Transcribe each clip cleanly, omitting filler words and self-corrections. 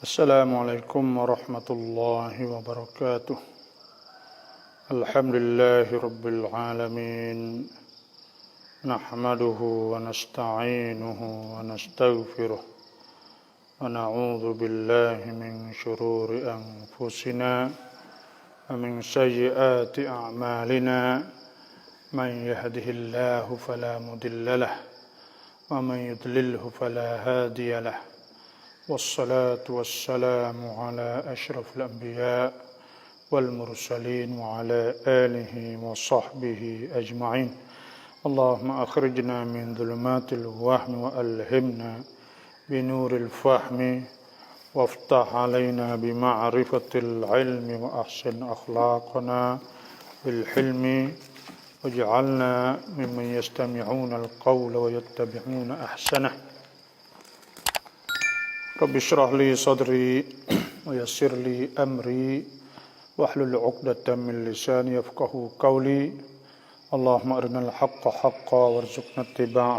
Assalamualaikum warahmatullahi wabarakatuh. Alhamdulillahi rabbil alamin. Nahmaduhu wa nasta'inuhu wa nastaghfiruh. Wa na'udzu billahi min shururi anfusina wa min sayyiati a'malina. Man yahdihillahu fala mudilla lahu wa man yudlilhu fala hadiya lahu. والصلاة والسلام على أشرف الأنبياء والمرسلين وعلى آله وصحبه أجمعين. اللهم أخرجنا من ظلمات الوهم وألهمنا بنور الفهم وافتح علينا بمعرفة العلم وأحسن أخلاقنا بالحلم واجعلنا ممن يستمعون القول ويتبعون أحسنه. Rabbi shrah li sadri wa yassir li amri wahlul 'uqdatam min lisani yafqahu qawli. Allahumma arinal haqqa haqqan warzuqna ittiba'ah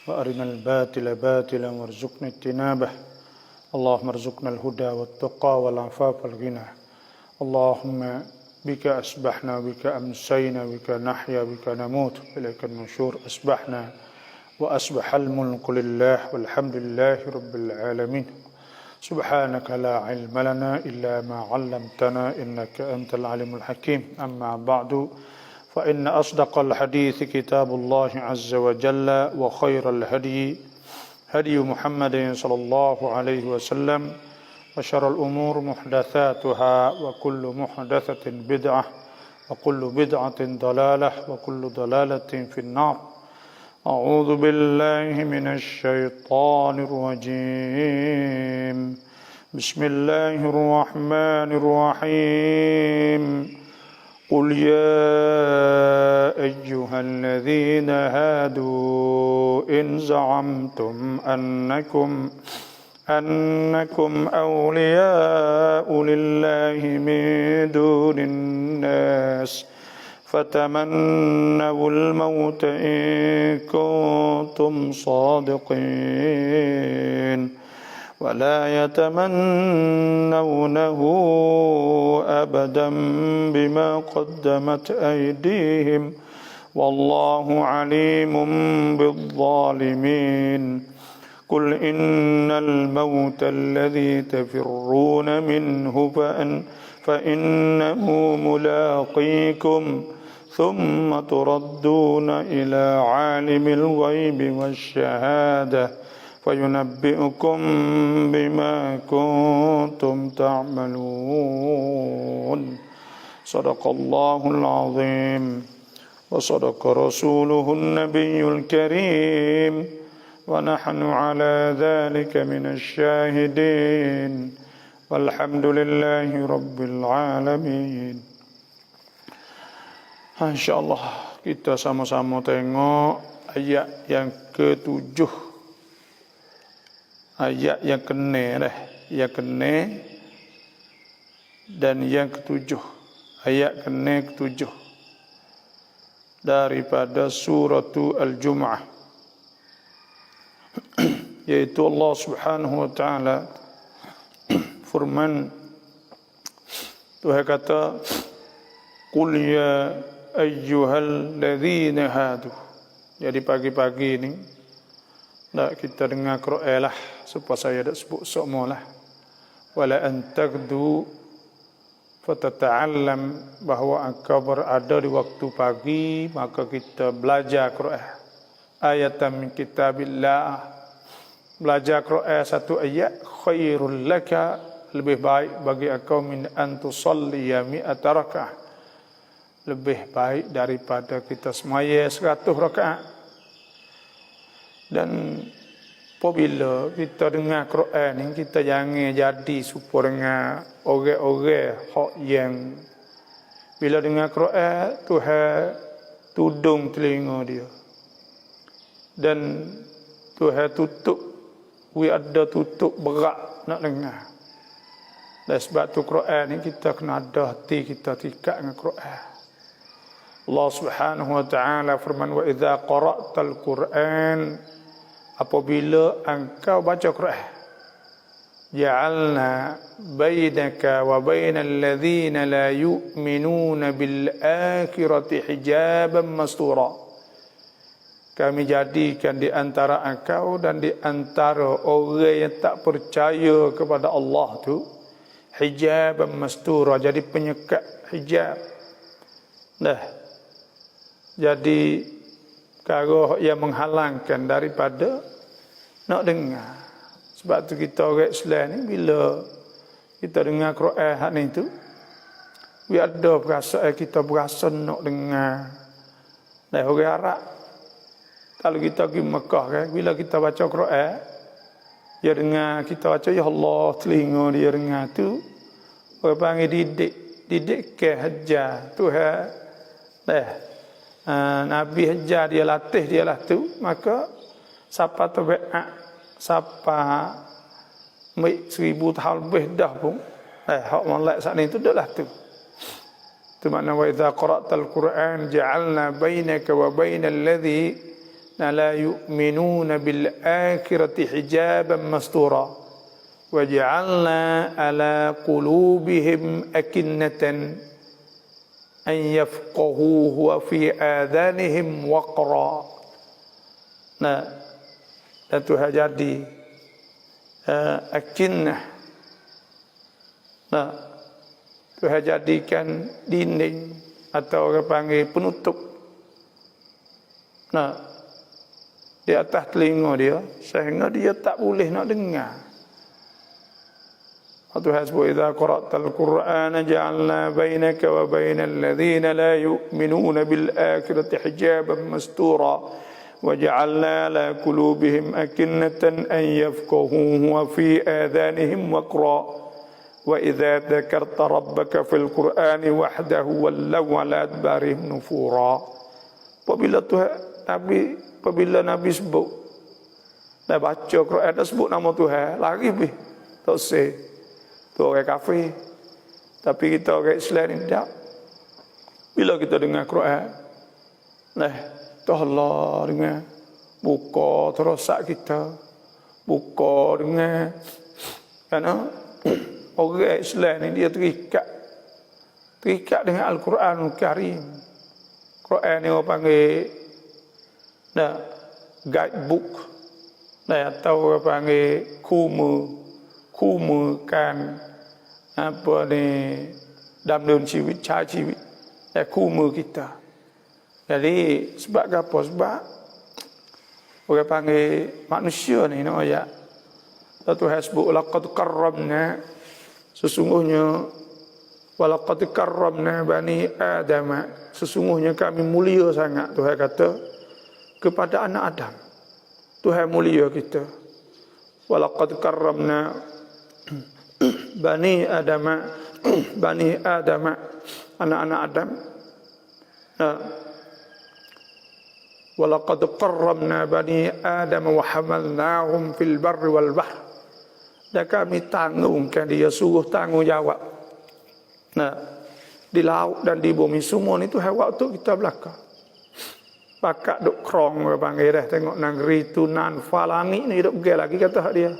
wa arinal batila batilan warzuqna ijtinabah. Allahumma arzuqnal huda wat tuqa wal 'afafa wal ghina. Allahumma bika asbahna bika amsayna bika nahya bika namut ilaikal nusyur. Asbahna وأصبح الملك لله والحمد لله رب العالمين. سبحانك لا علم لنا إلا ما علمتنا إنك أنت العليم الحكيم. أما بعد فإن أصدق الحديث كتاب الله عز وجل وخير الهدي هدي محمد صلى الله عليه وسلم وشر الأمور محدثاتها وكل محدثة بدعة وكل بدعة ضلالة وكل ضلالة في النار. أعوذ بالله من الشيطان الرجيم. بسم الله الرحمن الرحيم. قل يا أيها الذين هادوا إن زعمتم أنكم أولياء لله من دون الناس فتمنوا الموت إن كنتم صادقين ولا يتمنونه أبدا بما قدمت أيديهم والله عليم بالظالمين. قل إن الموت الذي تفرون منه فإنه ملاقيكم ثم تردون إلى عالم الغيب والشهادة فينبئكم بما كنتم تعملون. صدق الله العظيم وصدق رسوله النبي الكريم ونحن على ذلك من الشاهدين والحمد لله رب العالمين. InsyaAllah kita sama-sama tengok ayat yang ke-7. Ayat yang kena dan yang ke-7. Ayat kena ke-7 daripada surah Al-Jum'ah. Yaitu Allah Subhanahu wa taala firman, Tuhan kata, Qul ya ayyuhal ladzina hadu. Jadi pagi-pagi ini nak kita dengar Quran lah, supaya saya tak sebut semua lah. Wala antagdu fatata'allam, bahawa engkau berada di waktu pagi, maka kita belajar Quran. Ayatan min kitabillah, belajar Quran satu ayat, khairul laka, lebih baik bagi engkau min antusalliya mi'ata raka'ah, lebih baik daripada kita semaya 100 rakaat. Dan apabila kita dengar Quran ni, kita jangan jadi serupa dengan orang-orang hak yang bila dengar Quran, Tuhan tudung telinga dia dan Tuhan tutup, ada tutup berat nak dengar. Dan sebab tu Quran ni kita kena ada hati kita tingkat dengan Quran. Allah Subhanahu wa taala firman, wa idza qara'tal Qur'an, apabila engkau baca Quran, ja'alna bainaka wa bainal ladzina la yu'minuna bil akhirati hijaban mastura. Kami jadikan di antara engkau dan di antara orang yang tak percaya kepada Allah tu hijaban mastura, jadi penyekat hijab. Dah. Jadi perkara yang menghalangkan daripada nak dengar. Sebab tu kita orang Islam ni bila kita dengar Quran hak ni tu, biar ada perasaan kita berasa nak dengar. Dan orang Arab kalau kita pergi Mekah kan, bila kita baca Quran, dia dengar kita baca ya Allah, telinga dia dengar tu orang panggil didik ke hajar Tuhan. Nabi hajar dia, latih dia lah tu, maka siapa tabiat, siapa 1000 tahun lebih dah pun hak molek saat ni tu dah lah tu. Tu makna wa idza qara'tal Qur'an ja'alna bainaka wa bainal ladzi la yu'minuna bil akhirati hijaban mastura wa ja'alna ala qulubihim akinnatan an yafqahuhu wa fi adhanihim waqra. Nah, dan Tuhan jadi akinnah. Nah, Tuhan jadikan dinding atau orang panggil penutup. Nah, di atas telinga dia sehingga dia tak boleh nak dengar. Tuhan sebut idza qara'tal Qur'ana ja'alna bainaka wa bainal ladzina la yu'minuna bil akhirati hijaban mastura wa ja'alna ala qulubihim akinnatan an yafqahuhu wa fi adhanihim waqra wa idza dzakarta rabbaka fil Qur'ani wahdahu wallaw ala adbarihim nufura. Apabila Nabi sebut dah baca Quran, dah sebut nama Tuhan, lari pergi tak usah. Tu orang kafir. Tapi kita orang Islam ni tak. Bila kita dengar Quran, Allah dengar, buka terosak kita, buka dengar. Kerana orang Islam ni dia terikat dengan Al-Quranul Karim. Quran ni orang panggil guidebook, atau orang panggil kan apa ni dalamชีวิต caraชีวิตkuma kita. Jadi sebab apa? Sebab orang panggil manusia ni nak ayat Tuhan sebut laqad karramna, sesungguhnya walaqad karramna bani Adam, sesungguhnya kami mulia sangat. Tuhan kata kepada anak Adam, Tuhan mulia kita. Walaqad karramna bani Adam, anak-anak Adam. Walaqad karramna bani Adam wa hamalnahum fil barri wal bahr. Dan kami tanggungkan dia, suruh tanggungjawab. Di laut dan di bumi semua ni Tuhan waktu kita belakang. Pakak duk krong panggil dah, tengok negeri tu nan falangit ni duk pergi lagi kata hak dia.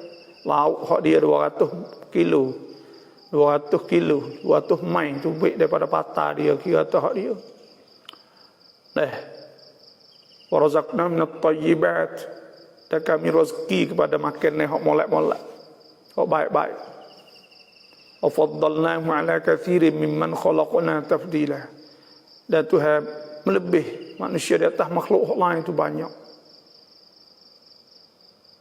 Laut hak dia 200 kilo. 200 mail tu baik daripada patah dia, kira tu hak dia. Wa razaqna minat thayyibat, dan kami rezeki kepada makan ni hak molek-molek, hak baik-baik. Wa faddalnahu ala katsirin mimman khalaqna tafdila, dan Tuhan melebih manusia di atas makhluk lain itu banyak.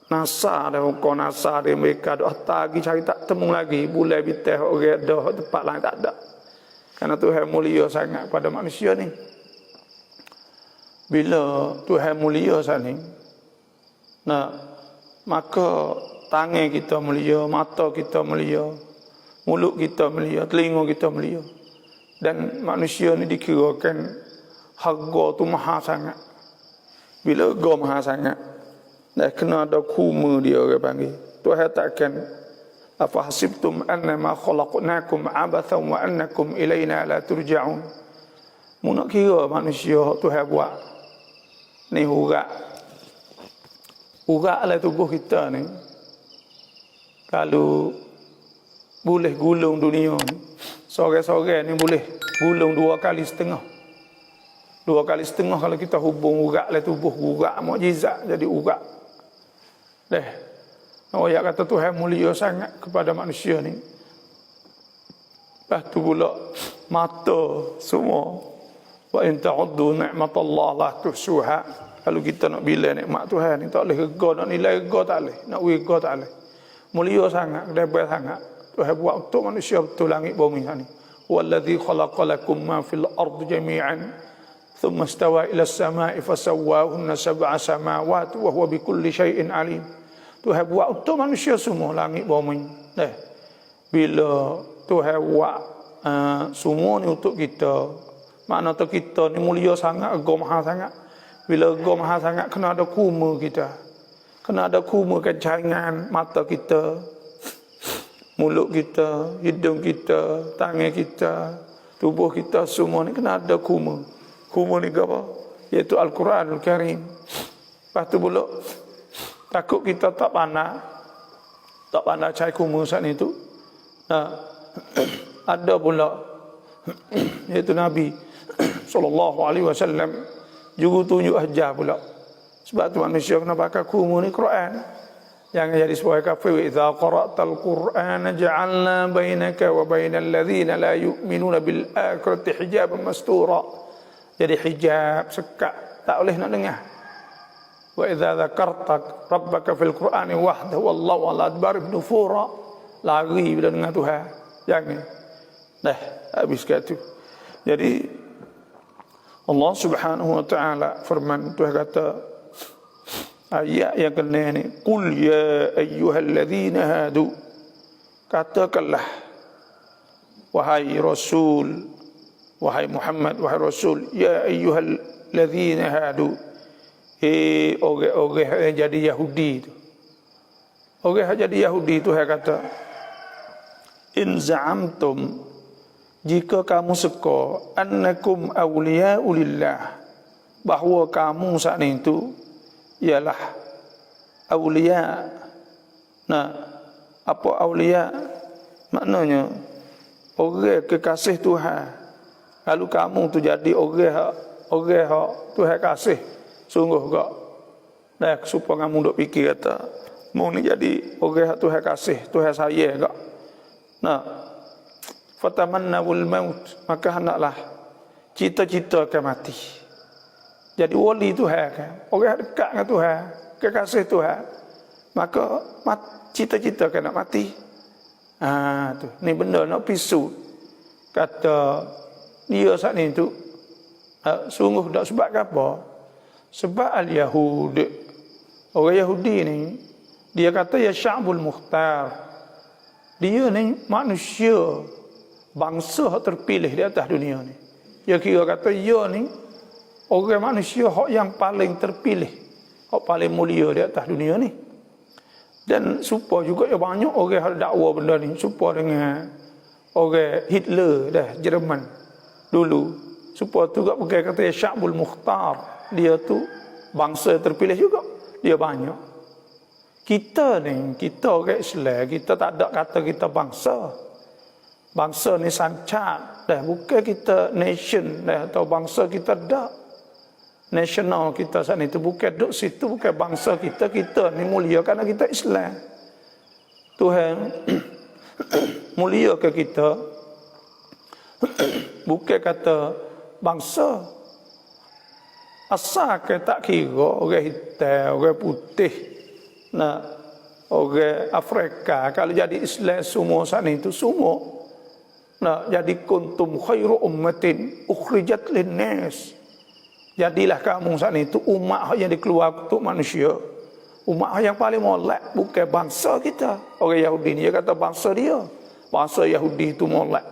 NASA dah kau NASA dia mereka dah lagi cari tak temu lagi, boleh bitah orang dah tempat lain tak ada. Karena Tuhan mulia sangat pada manusia ni. Bila Tuhan mulia sangat, maka tangan kita mulia, mata kita mulia, mulut kita mulia, telinga kita mulia. Dan manusia ni dikirakan harga tu mahal sangat. Bila harga mahal sangat, dah kena ada kuma dia orang panggil. Tuhan takkan afa hasibtum annama khalaqnakum abathan wa annakum ilaina la turja'un. Mu nak kira manusia Tuhan buat ni urat lah tubuh kita ni. Kalau boleh gulung dunia ni, sore-sore ni boleh gulung 2 kali setengah. 2 kali setengah kalau kita hubung urat le tubuh, urat mukjizat jadi urat. Ayat kata Tuhan mulia sangat kepada manusia ni. Lepas tu pula mata semua. Wa in ta'uddu ni'matallah la tuhsuha. Kalau kita nak bila nikmat Tuhan ni tak boleh rega, nak nilai rega tak boleh, nak rega tak boleh. Mulia sangat, hebat sangat. Tuhan buat untuk manusia betul langit bumi ni. Wallazi khalaqalakum ma fil ardi jami'an thumma istawa ila as-sama'i fasawwahunna sab'a samawati wa huwa bikulli syai'in alim. Tuhan buat untuk manusia semua langit bumi. Bila Tuhan buat semua ni untuk kita, makna tu kita ni mulia sangat, agama mahal sangat. Bila agama mahal sangat, kena ada kuma kita, kena ada kuma kencangan mata kita, mulut kita, hidung kita, tangan kita, tubuh kita, semua ni kena ada kuma. Kuma ni apa? Iaitu Al-Quranul Karim. Lepas tu pula takut kita tak pandai cari kuma saat itu. Ada pula iaitu Nabi SAW juga tunjuk ajar pula. Sebab tu manusia kena pakai kuma ni Quran. Jangan jadi sebagai kafir. Wa idza qara'tal Qur'ana ja'alna bainaka wa bainal ladzina la yu'minuna bil akhirati hijaban mastura. Jadi hijab sekat, tak boleh nak dengar. Wa idza dzakarta rabbaka fil Qur'ani wahdahu wallahu ala adbar nufura. Lari bila dengar Tuhan. Jangan. Habis kata. Jadi Allah Subhanahu wa taala firman, Tuhan kata ayat yang kena ni, qul ya ayyuhalladzina hadu, katakanlah wahai Rasul, wahai Muhammad, wahai Rasul, ya ayyuhalladzina hadu, orang-orang yang jadi Yahudi tu, orang yang jadi Yahudi tu kata, in za'amtum, jika kamu seka, annakum awliya'ulillah, bahawa kamu saat itu ialah awliya. Apa awliya? Maknanya orang kekasih Tuhan. Kalau kamu tu jadi orang Tuhan kasih, sungguh gak. Supaya kamu duk fikir kata, mau ni jadi orang Tuhan kasih, Tuhan sayang gak. Fatamannawul maut, maka hendaklah cita-cita akan mati. Jadi wali Tuhan kan, orang dekat dengan Tuhan, kekasih Tuhan, maka cita-cita akan nak mati. Tu ni benda nak pisu. Kata dia saat ni tu sungguh tak sebab apa? Sebab al-Yahud, orang Yahudi ni, dia kata ya sya'bul mukhtar. Dia ni manusia, bangsa terpilih di atas dunia ni. Dia kira kata dia ni orang manusia yang paling terpilih, yang paling mulia di atas dunia ni. Dan supaya juga ya banyak orang yang dakwa benda ni, supaya dengan orang Hitler dah Jerman dulu, supaya tu juga pakai kata ya sya'bul mukhtar. Dia tu bangsa terpilih juga, dia banyak. Kita ni, kita orang Islam, kita tak ada kata kita bangsa. Bangsa ni sancat dah, bukan kita nation dah, atau bangsa kita dah. Nasional kita saat itu bukan duduk situ, bukan bangsa kita. Kita ni mulia kerana kita Islam. Tuhan mulia ke kita, bukan kata bangsa. Asal ke tak kira orang hitam, orang putih, orang Afrika, kalau jadi Islam semua saat itu semua. Jadi kuntum khairu ummatin ukhrijat linnas. Jadilah kamu saat itu umat yang dikeluarkan untuk manusia. Umat yang paling molek, bukan bangsa kita. Orang Yahudi ni dia kata bangsa dia. Bangsa Yahudi itu molek.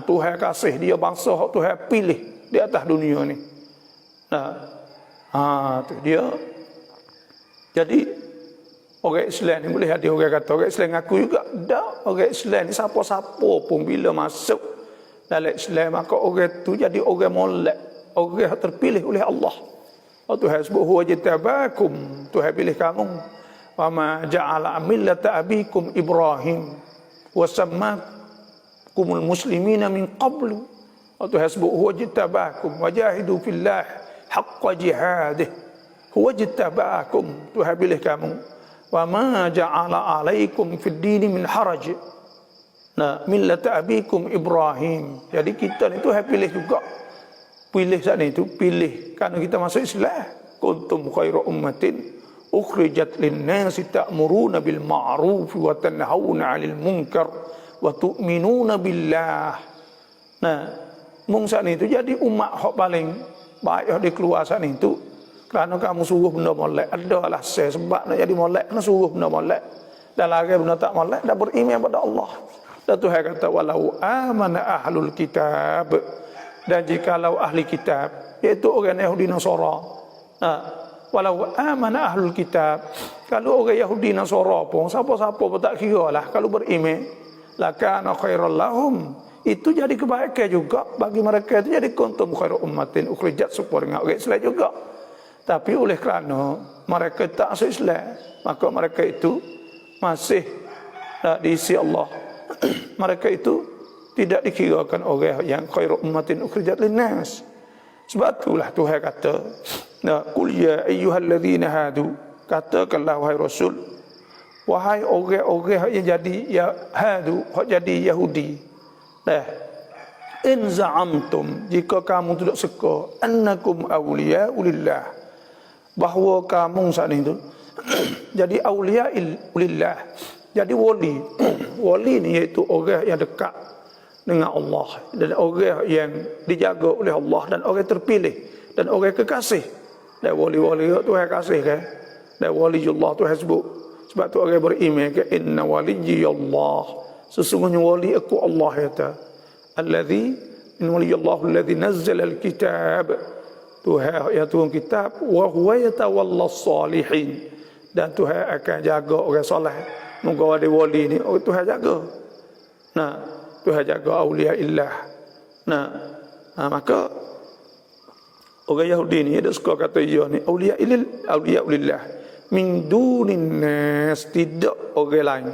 Tuhan kasih dia bangsa yang Tuhan pilih di atas dunia ni. Tu dia. Jadi orang Islam ni boleh ada orang kata orang Islam aku juga. Tak, orang Islam ni siapa-siapa pun bila masuk dalam Islam, maka orang tu jadi orang molek, orang yang terpilih oleh Allah. Tuhan sebut huwa jitabakum, Tuhan pilih kamu wa ma ja'ala millata abikum Ibrahim wa sammakumul muslimina min qablu wa tuhasbuhu wajtabakum wajahidu fillah haqqa jihadih wajtabakum, Tuhan pilih kamu. Wa ma ja'ala alaikum fid dini min haraj. Nah, millata abikum Ibrahim. Jadi kita ni Tuhan pilih juga. Pilih saat itu, pilih karena kita masuk Islam. Kuntum khairu ummatin ukhrijat lin-nasi ta'muruna bil ma'ruf wa tanhauna 'anil munkar wa tu'minuna billah. Nah, mung saat itu jadi umat hak paling baik di keluar saat itu. Kerana kamu suruh benda molek, adalah sebab nak jadi molek, kena suruh benda molek. Dan lagi benda tak molek, dah beriman pada Allah. Dan Tuhan kata, walau amana ahlul kitab. Dan jikalau ahli kitab, iaitu orang Yahudi Nasara. Walau amana ahlul kitab. Kalau orang Yahudi Nasara pun, siapa-siapa pun tak kira lah. Kalau beriman, lakana khairal lahum. Itu jadi kebaikan juga bagi mereka. Itu jadi kuntum khairu ummatin ukhrijat supaya orang Islam juga. Tapi oleh kerana mereka tak masuk Islam, maka mereka itu masih tak diisi Allah. Mereka itu tidak dikirakan orang yang khairu ummatin ukhrijat linnas. Sebab itulah Tuhan kata, qul ya ayyuhalladzina hadu, katakanlah wahai Rasul, wahai orang-orang yang jadi ya hadu, yang jadi Yahudi. In za'amtum, jika kamu tidak suka, annakum awliya'u lillah, bahawa kamu saat itu jadi awliya'u lillah, jadi wali. Wali ni iaitu orang yang dekat dengan Allah, dan orang yang dijaga oleh Allah, dan orang terpilih, dan orang kekasih. Dan wali-wali Tuhan kasih kan, dan waliullah Tuhan sebut. Sebab tu orang beriman ke inna waliyallah, sesungguhnya wali aku Allah kata, alladzi inna waliyallahu alladzi nazzala alkitab, Tuhan yang turun kitab, wa huwa yatawallas salihin, dan Tuhan akan jaga orang soleh. Moga ada wali ni Tuhan jaga. Nah, Tuhan jaga aulia illah. Nah, maka orang Yahudi ni dia suka kata dia ni aulia illah min dunin nas, tidak orang lain.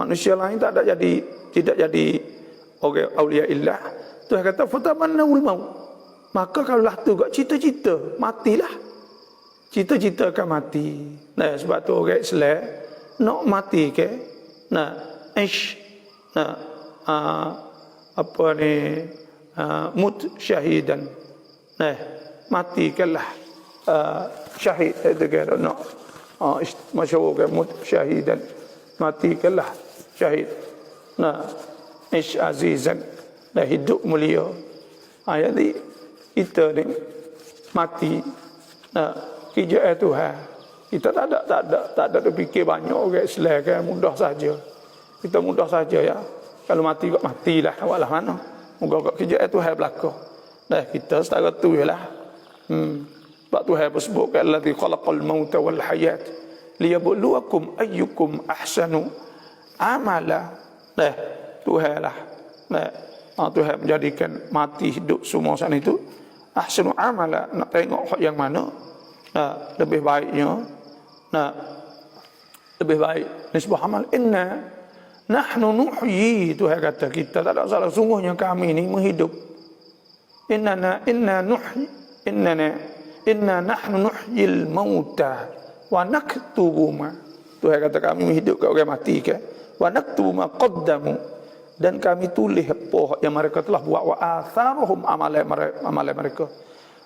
Manusia lain tak jadi orang aulia illah. Tuhan kata fatamannawul maut. Maka kalau lah tu gak cita-cita matilah. Cita-cita akan mati. Nah, sebab tu orang Islam nak mati ke? Nah, apa ni? Mut syahidan. Nah, matikanlah syahid itu kan nak masyhur kan mut syahidan. Matikanlah syahid. Nah, ish azizan, dah hidup mulia. Jadi kita ni mati. Nah, kerja Tuhan. Kita tak ada fikir banyak orang Islam kan, mudah saja. Kita mudah saja ya. Kalau mati kok matilah, awaklah mana. Moga kok kerja Tuhan berlaku. Dah kita setara tu jelah. Sebab Tuhan bersebut allazi khalaqal mauta wal hayat liyabluwakum ayyukum ahsanu amala. Dah Tuhan lah. Nah, Tuhan menjadikan mati hidup semua sana itu ahsanu amala, nak tengok yang mana lebih baiknya. Nah, lebih baik nisbah amal. Inna nahnu nuhyi, Tuhan kata kita tak ada salah, sungguhnya kami ini menghidup. Inna nahnu nuhyil mauta wa naktubu ma, Tuhan kata kami menghidupkan orang mati ke, wa naktubu ma qaddamu, dan kami tulis apa yang mereka telah buat, wa atharuhum amalan mereka,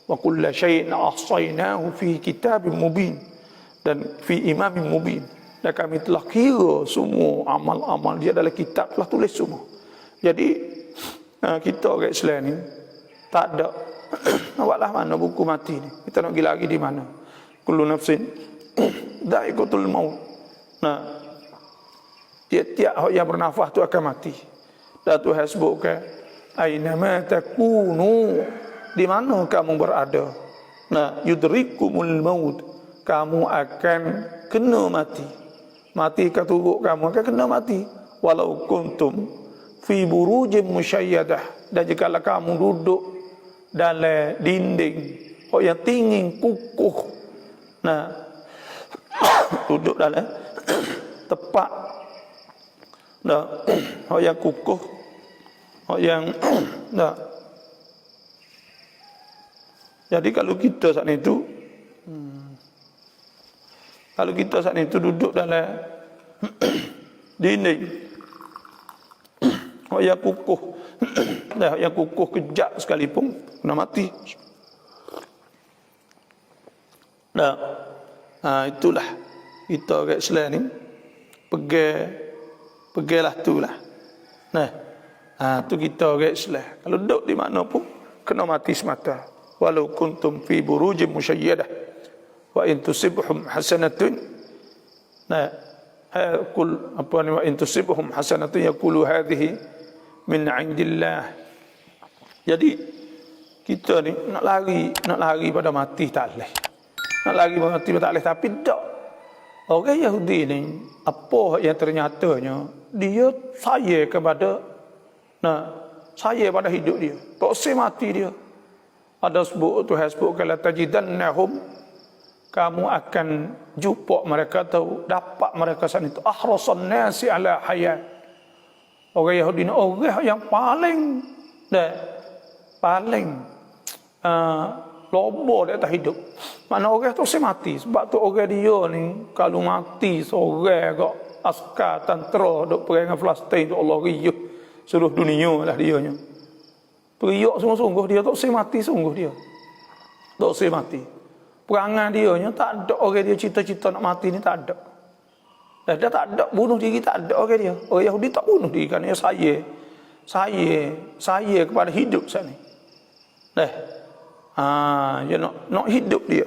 wa kulla syai'in ahsaynahu fi kitabim mubin, dan fi imamin mubin, dan kami telah kira semua amal-amal dia dalam kitab, telah tulis semua. Jadi kita orang Islam ni tak ada awaklah mana buku mati ni, kita nak pergi lagi di mana? Kullu nafsin dha'iqatul maut. Nah, tiap-tiap yang bernafas tu akan mati. Dan Tuhan sebutkan aina ma takunu, di mana kamu berada, nah yudrikumul maut, kamu akan kena mati. Mati keturuk kamu akan kena mati. Walau kuntum fi burujin musyayyadah, dan jika kamu duduk dalam dinding yang tinggi kukuh, nah duduk dalam tempat yang kukuh, yang jadi kalau kita saat itu duduk dalam dinding yang kukuh, yang kukuh kejap sekalipun kena mati. Itulah kita orang Islam ni pegilah itulah. Tu kita orang Islam. Kalau duduk di mana pun kena mati semata. Walau kuntum fi burujin musyayyadah wa in tusibhum hasanatun wa in tusibhum hasanatun yaqulu hadhihi min 'indillah. Jadi kita ni nak lari pada mati tak leh. Nak lari pada mati tak leh, tapi tak. Orang Yahudi ni apa yang ternyatanya dia sayang kepada sayang pada hidup dia. Tak usah mati dia. Ada sebut Tuhan sebut kalau tajidannahum, kamu akan jumpa mereka atau dapat mereka sana itu ahrasan nasi ala hayat. Orang Yahudi ni orang yang paling lobo di atas hidup. Mana orang tu mesti mati. Sebab tu orang dia ni kalau mati seorang kok askar tentera duk perang dengan Palestin tu Allah riyuh seluruh dunia lah dia nya. Periuk sungguh-sungguh dia tak usah mati sungguh dia. Tak usah mati. Perangan dia nya tak ada orang dia cita-cita nak mati ni tak ada. Dia tak ada bunuh diri, tak ada orang dia. Orang Yahudi tak bunuh diri kerana dia saya kepada hidup sana. Dia nak hidup dia.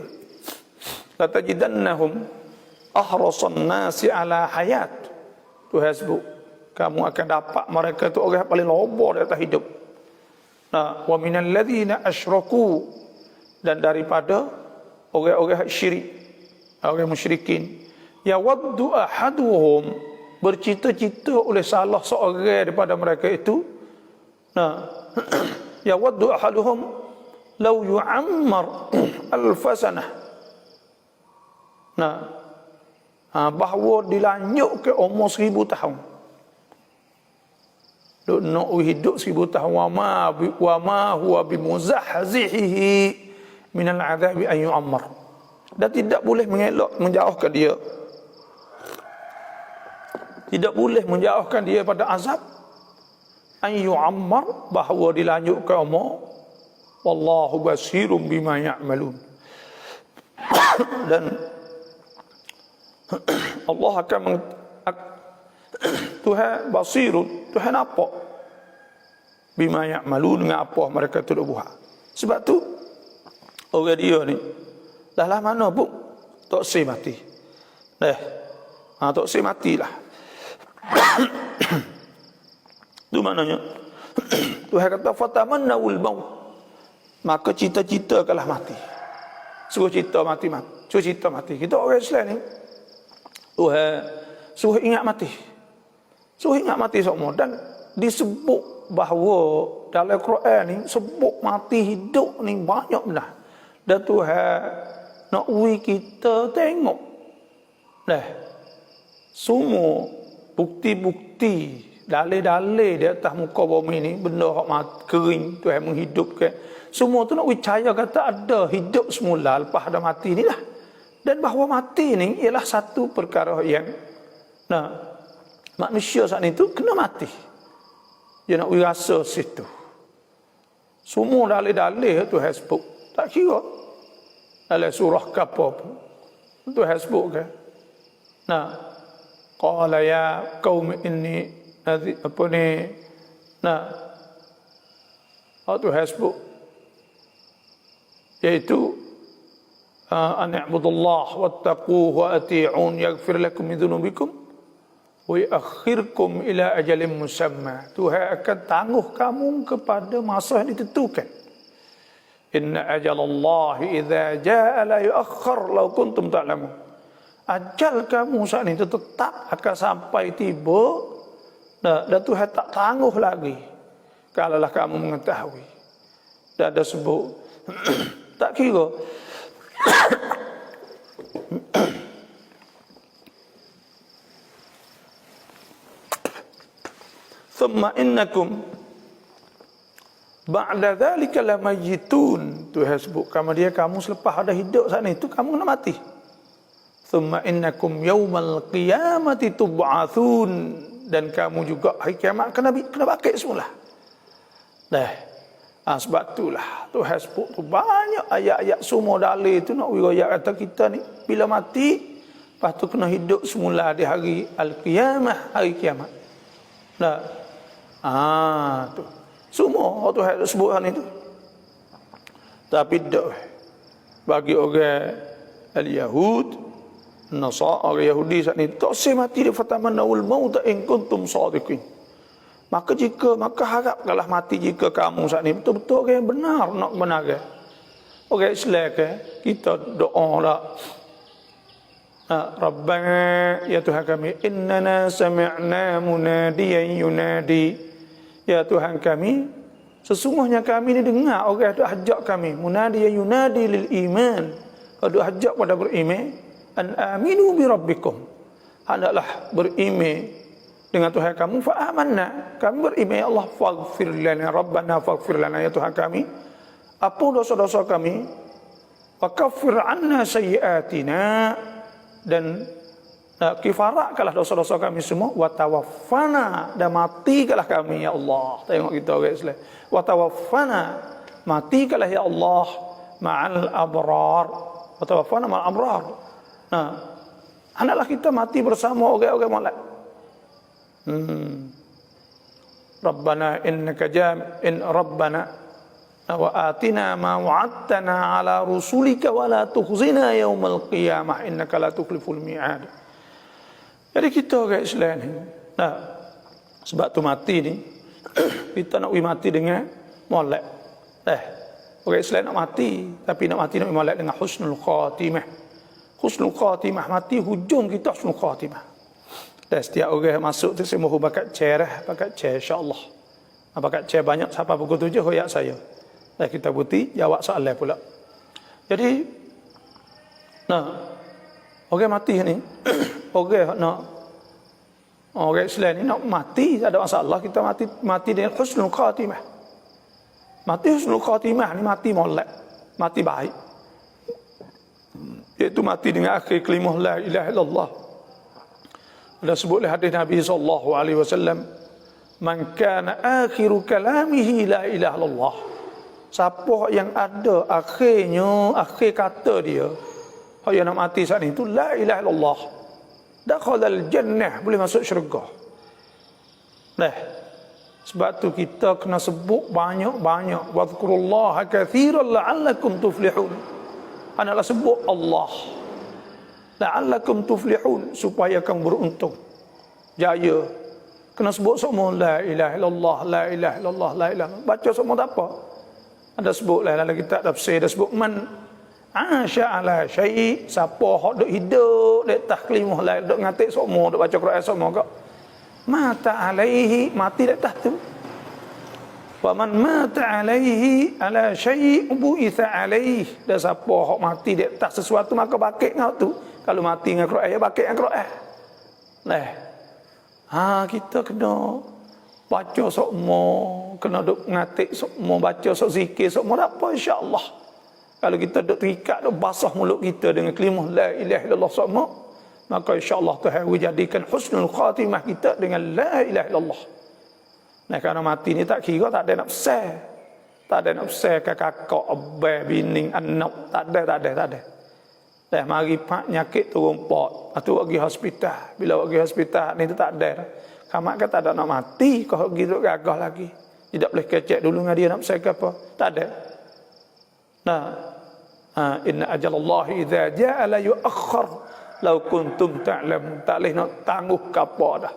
Latajidannahum ahrasan nasi ala hayat. Tuhan sebut kamu akan dapat mereka itu orang paling lobo di atas hidup. Wa minal ladzina asyraku, dan daripada orang-orang syirik, orang musyrikin, yawaddu ahaduhum, bercita-cita oleh salah seorang daripada mereka itu, yawaddu ahaduhum law yu'ammar alfasanah, bahawa dilanjut ke umur 1000 tahun. Nak hidup 1000 tahun, wa ma huwa bimuzahzihi minal adzabi an yu'ammar, dan tidak boleh mengelak menjauhkan dia, tidak boleh menjauhkan dia pada azab an yu'ammar, bahawa dilanjutkan umur. Wallahu basirum bima ya'malun. Dan Allah akan Tuhan basirun, Tuhan nampak bima ya'malun, dengan apa mereka tu buat. Sebab tu orang dia ni dalam mana pun tak si mati. Tak si matilah. Tu maknanya Tuhan kata fatamannawul maut, maka cita-citakanlah mati. Suruh cita mati. Suruh cita mati. Kita orang Islam ni Tuhan suruh ingat mati. Suruh ingat mati semua. Dan disebut bahawa dalam Quran ni sebut mati hidup ni banyak benar. Dan Tuhan nak kita tengok semua bukti-bukti, dalil-dalil di atas muka bumi ni, benda hak kering Tuhan menghidupkan. Semua tu nak percaya kata ada hidup semula lepas ada mati ni lah. Dan bahawa mati ni ialah satu perkara yang manusia saat itu kena mati. Dia nak rasa situ. Semua dalil-dalil Tuhan sebut. Tak kira dalam surah kapal pun Tuhan sebut kan. Qala ya qaum inni Tuhan sebut, iaitu an i'budullah wattaquhu wa ati'un yaghfir lakum min dhunubikum wa yuakhirkum ila ajalin musamma. Tuhan akan tangguh kamu kepada masa yang ditentukan. Inna ajalallahi idza jaa la yuakhkhar law kuntum ta'lamun. Ajal kamu saat ini tetap akan sampai tiba, dan Tuhan tak tangguh lagi kalaulah kamu mengetahui. Dan ada sebut tak kira thumma innakum ba'da dzalika lamayitun. Tuhan sebut kamu selepas ada hidup saat itu kamu nak mati. Thumma innakum yaumal qiyamati tub'atsun, dan kamu juga hari kiamat kena bangkit semula. Dah. Sebab itulah Tuhan sebut tu banyak ayat-ayat semua dalil tu nak riwayat kata kita ni bila mati lepas tu kena hidup semula di hari al-qiyamah, hari kiamat. Dah. Tu. Semua Tuhan sebut hal itu. Tapi dak bagi orang al-Yahud, Nasara, orang Yahudi saat ni tak sempat mati di fatamanul maut in kuntum shadiqin. Maka harapkanlah mati jika kamu saat ni betul-betul orang yang benar nak benarkan. Orang Islam kita doa lah. Rabbana ya Tuhan kami, innana sami'na munadiyan yunadi. Ya Tuhan kami, sesungguhnya kami ni dengar orang ada ajak kami, munadiyan yunadi lil iman. Ada ajak pada beriman, an aminu bi rabbikum. Hendaklah beriman dengan Tuhan kamu, fa amanna, kami beriman ya Allah, faghfir lana rabbana faghfir lana ya Tuhan kami, apa dosa-dosa kami, wa kaffir anna sayyiatina, dan kifaratkanlah dosa-dosa kami semua, wa tawaffana, dan matikanlah kami ya Allah. Tengok kita orang Islam, wa tawaffana, matikanlah ya Allah, ma'al abrar, wa tawaffana ma'al abrar. Hendaklah kita mati bersama orang-orang molek. Rabbana innaka Rabbana wa atina ma wa'adtana ala rusulika wa la tukhzina yaumal qiyamah innaka la tukhliful mi'ad. Jadi kita orang Islam ni, sebab tu mati ni kita nak mati dengan molek. Orang Islam nak mati, tapi nak mati nak molek dengan husnul khatimah. Husnul khatimah, mati hujung kita husnul khatimah. Dan setiap orang masuk tu semua bakat cerah, bakat cer insya-Allah. Bakat cer banyak siapa pukul 7 hoyak saya. Dan kita bukti jawab soalan pula. Jadi orang mati ni orang Islam ni nak mati tak ada masalah, kita mati dengan husnul khatimah. Mati husnul khatimah ni mati molek, mati baik. Iaitu mati dengan akhir kalimah la ilaha illallah. Ada sebut oleh hadis Nabi SAW, man kana akhiru kalamihi la ilaha illallah. Siapa yang ada akhir kata dia, yang nak mati saat itu la ilaha illallah, dakhalal jannah, boleh masuk syurga. Sebab tu kita kena sebut banyak-banyak, wadhkurullaha katsiran la'allakum tuflihun. Hendaklah sebut Allah, la'allakum tuflihun, supaya kamu beruntung, jaya. Kena sebut semua la ilaha illallah, la ilaha illallah, la ilaha. Baca semua tak apa. Ada sebut dalam kitab tafsir, ada sebut man asya ala syai', siapa hok duk hidup dek tahklimah la duk ngatik semua, duk baca Quran semua kak. Mata alaihi, mati dek tah tu. Wa man mata alaihi ala syai' bu'itha alaihi. Dan siapa hok mati dek tah sesuatu maka bakit ngau tu. Kalau mati dengan Quran, ya bakit dengan Quran. Kita kena baca semua, kena duk ngatik semua, baca sok zikir semua, tak apa insya-Allah. Kalau kita duk terikat, duk basah mulut kita dengan kalimah la ilaha illallah semua, maka insya-Allah Tuhan jadikan husnul khatimah kita dengan la ilaha illallah. Kerana mati ni tak kira tak ada nafsu. Tak ada nafsu ke kakak, abang, bini, anak, tak ada. Mari pak nyakit turun pot, atau pergi hospital. Bila pergi hospital ni tu tak ada. Kamak kata tak nak mati, kau pergi duduk gagah lagi. Tidak boleh kecek dulu dengan dia nak bercakap apa. Tak ada. Inna ajalallahi idza jaa la yuakhkhar law kuntum ta'lamun. Tak boleh nak tangguh kapal dah.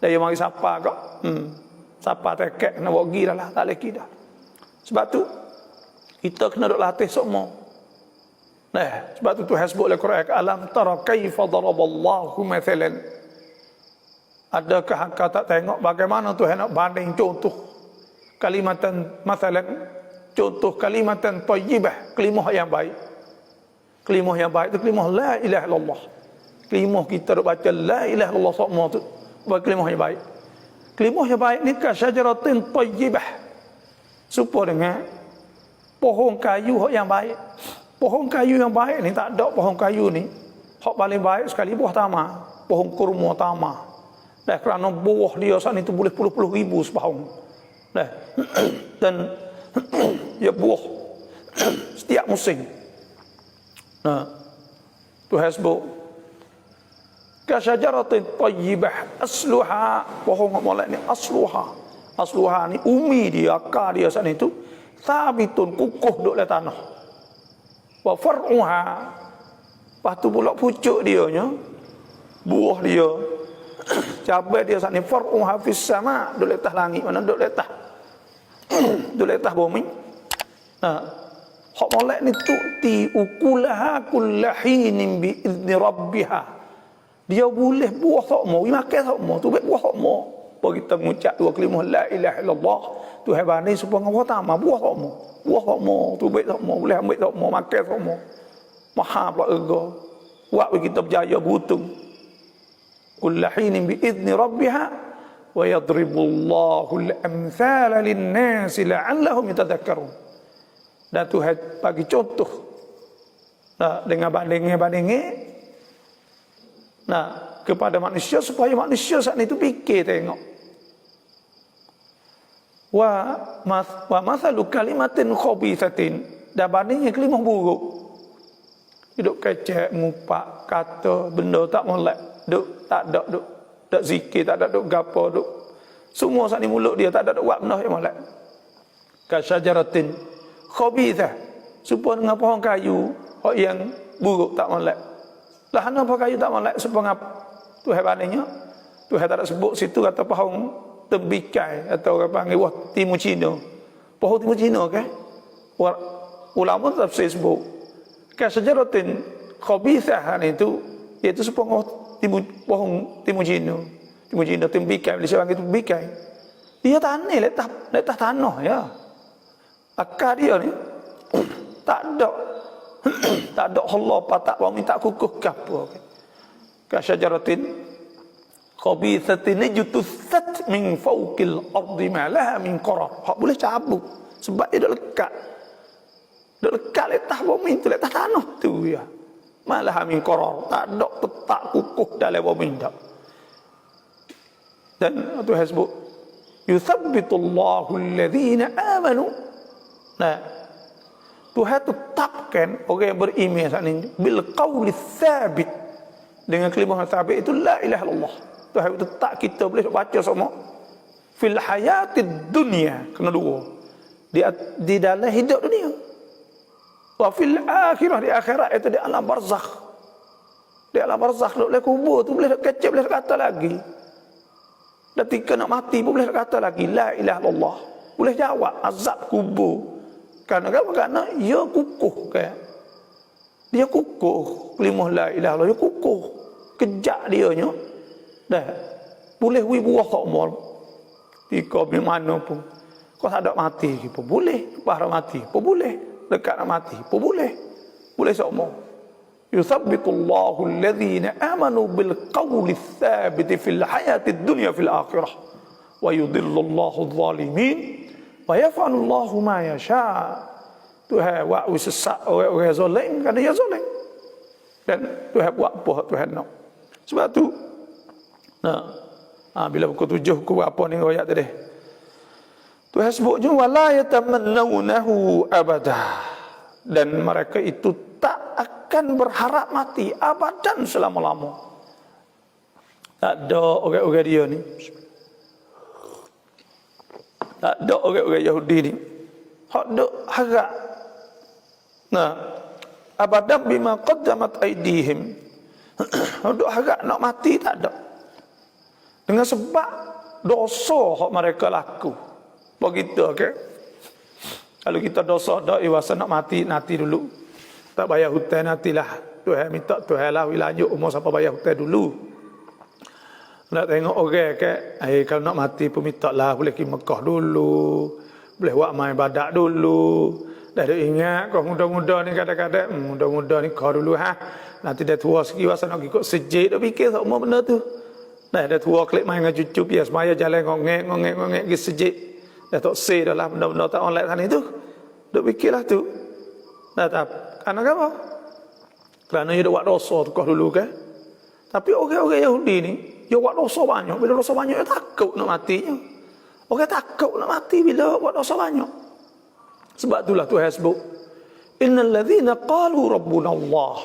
Dia mari siapa kau? Siapa tekek nak pergi dah lah, tak boleh dah. Sebab tu kita kena duk latih semua. Sebab tu Tuhan sebut dalam Quran, alam tara kaifa daraballahu mathalan. Adakah engkau tak tengok bagaimana Tuhan nak banding contoh kalimatan mathalan, contoh kalimatan thayyibah, kalimah yang baik. Kalimah yang baik itu kalimah la ilaha illallah. Kalimah kita duk baca la ilaha illallah semua tu buat kalimah yang baik. Kelimah yang baik ni ka syajaratin thayyibah. Serupa dengan pohon kayu yang baik. Pohon kayu yang baik ni tak ada pohon kayu ni. Hak paling baik sekali buah tamar. Pohon kurma tamar. Dah kerana buah dia saat itu boleh puluh-puluh ribu sepohon. Dah. Dan ya buah setiap musim. Nah, Tuhan sebut kasyajaratin thayyibah asluha, pohon molek ni asluha ni umi dia, akar dia sana itu sabitun, kukuh duk dalam tanah. Wa far'uha, lepas tu pula pucuk dia nya, buah dia cabai dia sana, far'uha fis sama, duk letas langit, mana duk letas duk letas bumi. Nah, hak molek ni tu'ti ukulaha kullahinin bi izni rabbiha. Dia boleh buah sokmo, makan sokmo, tu buah sokmo. Bagi kita mengucap dua kalimah la ilaha illallah, tu hebat ni supaya ngapa tamah buah sokmo, tu baik sokmo, boleh ambil sokmo, makan sokmo. Maha pula erga. Buat bagi kita berjaya beruntung. Kullahinin bi izni rabbiha wa yadribullahu al-amthala lin-nasi la'allahum yatadhakkarun. Dan Tuhan bagi contoh. Nah, dengan banding-bandingnya kepada manusia supaya manusia saat itu fikir tengok. Wa mathalu kalimatin khabithatin, dan bandingnya kalimah buruk. Hidup kecek, ngupak, kata benda tak molek, duk tak ada duk tak zikir, tak ada duk gapo duk. Semua saat ni mulut dia tak ada duk buat benda yang molek. Kasyajaratin khabithah, supaya dengan pohon kayu yang buruk tak molek. Lah apa kayu tak molek sebab tu hebatnya. Tu tak ada sebut situ kata pohon tembikai atau apa panggil wah timun Cina. Pohon timun Cina ke? Ulama tafsir sebut ka syajaratin khabithah itu iaitu sepongah pohon timun Cina. Timun Cina tembikai, Malaysia panggil tembikai. Dia tanah letak tanah ya. Akar dia ni tak ada tak ada Allah patak bang minta kukuh gapo. Ka syajaratin khabithatin jutusat min fawqil ardi ma laha min qarar. Hak boleh cabut sebab dia dak lekat. Dak lekat letak bumi tu, letak tanah tu ya. Malah min qarar, tak ada petak kukuh dalam bumi dak. Dan Tuhan sebut yuthabbitullahu alladhina amanu. Nah, Tuhan tetapkan orang yang beriman saat ini bil qauli tsabit, dengan kalimah tsabit itu la ilaha illallah. Tuhan tetap kita boleh baca semua fil hayatid dunya, kena dua di dalam hidup dunia, wa fil akhirah, di akhirat itu di alam barzakh. Di alam barzakh duk le kubur tu boleh kecek, boleh kata lagi. Ketika nak mati pun boleh kata lagi la ilaha illallah, boleh jawab azab kubur. Karena ia kukuh kan. Dia kukuh kalimah la ilaha illallah, dia kukuh. Kejak dia nya. Dah. Boleh wi buah sokmo. Tika di mana pun. Kau tak ada mati pun boleh, lepas mati pun boleh, dekat nak mati pun boleh. Boleh sokmo. Yuthabbitullahu alladhina amanu bil qawli tsabit fil hayatid dunya fil akhirah. Wa yudhillullahu adh-dhalimin. Wa yaf'alullahu ma yasha. Tuhan buat sesak orang zalim kerana dia zalim. Dan Tuhan buat apa Tuhan nak. Sebab tu bila pukul 7 pukul apa ni ayat tadi. Tuhan sebutnya wala yatamannawnahu abada. Dan mereka itu tak akan berharap mati abadan selama-lama. Tak ada orang-orang dia ni. Tak ada orang-orang Yahudi ni. Hak duk harap. Abadan bima qaddamat aydihim. Hak duk harap nak mati tak ada. Dengan sebab dosa hak mereka laku. Begitu okey. Kalau kita dosa dak iwasa nak mati dulu. Tak bayar hutang nantilah. Tuhan minta Tuhan lah lanjut umur sampai bayar hutang dulu. Nak tengok orang ke, kalau nak mati pun minta lah boleh pergi Mekah dulu, boleh buat main badak dulu. Dah ada ingat kau muda-muda ni kadang-kadang muda-muda ni kau dulu nanti dah tua sikit wasa nak ikut sejid dah fikir semua benda tu. Dah dah tua klik main dengan cucu dia semaya jalan ngongek pergi sejik. Dah tak say dah lah benda-benda tak online sana itu. Duk fikirlah tu. Dah tak. Karena apa? Kerana dia buat dosa tu kau dulu kan. Tapi orang-orang Yahudi ni, dia buat dosa banyak. Bila dosa banyak dia takut nak matinya. Orang takut nak mati bila buat dosa banyak. Sebab itulah Tuhan sebut, innal ladzina qalu rabbuna Allah.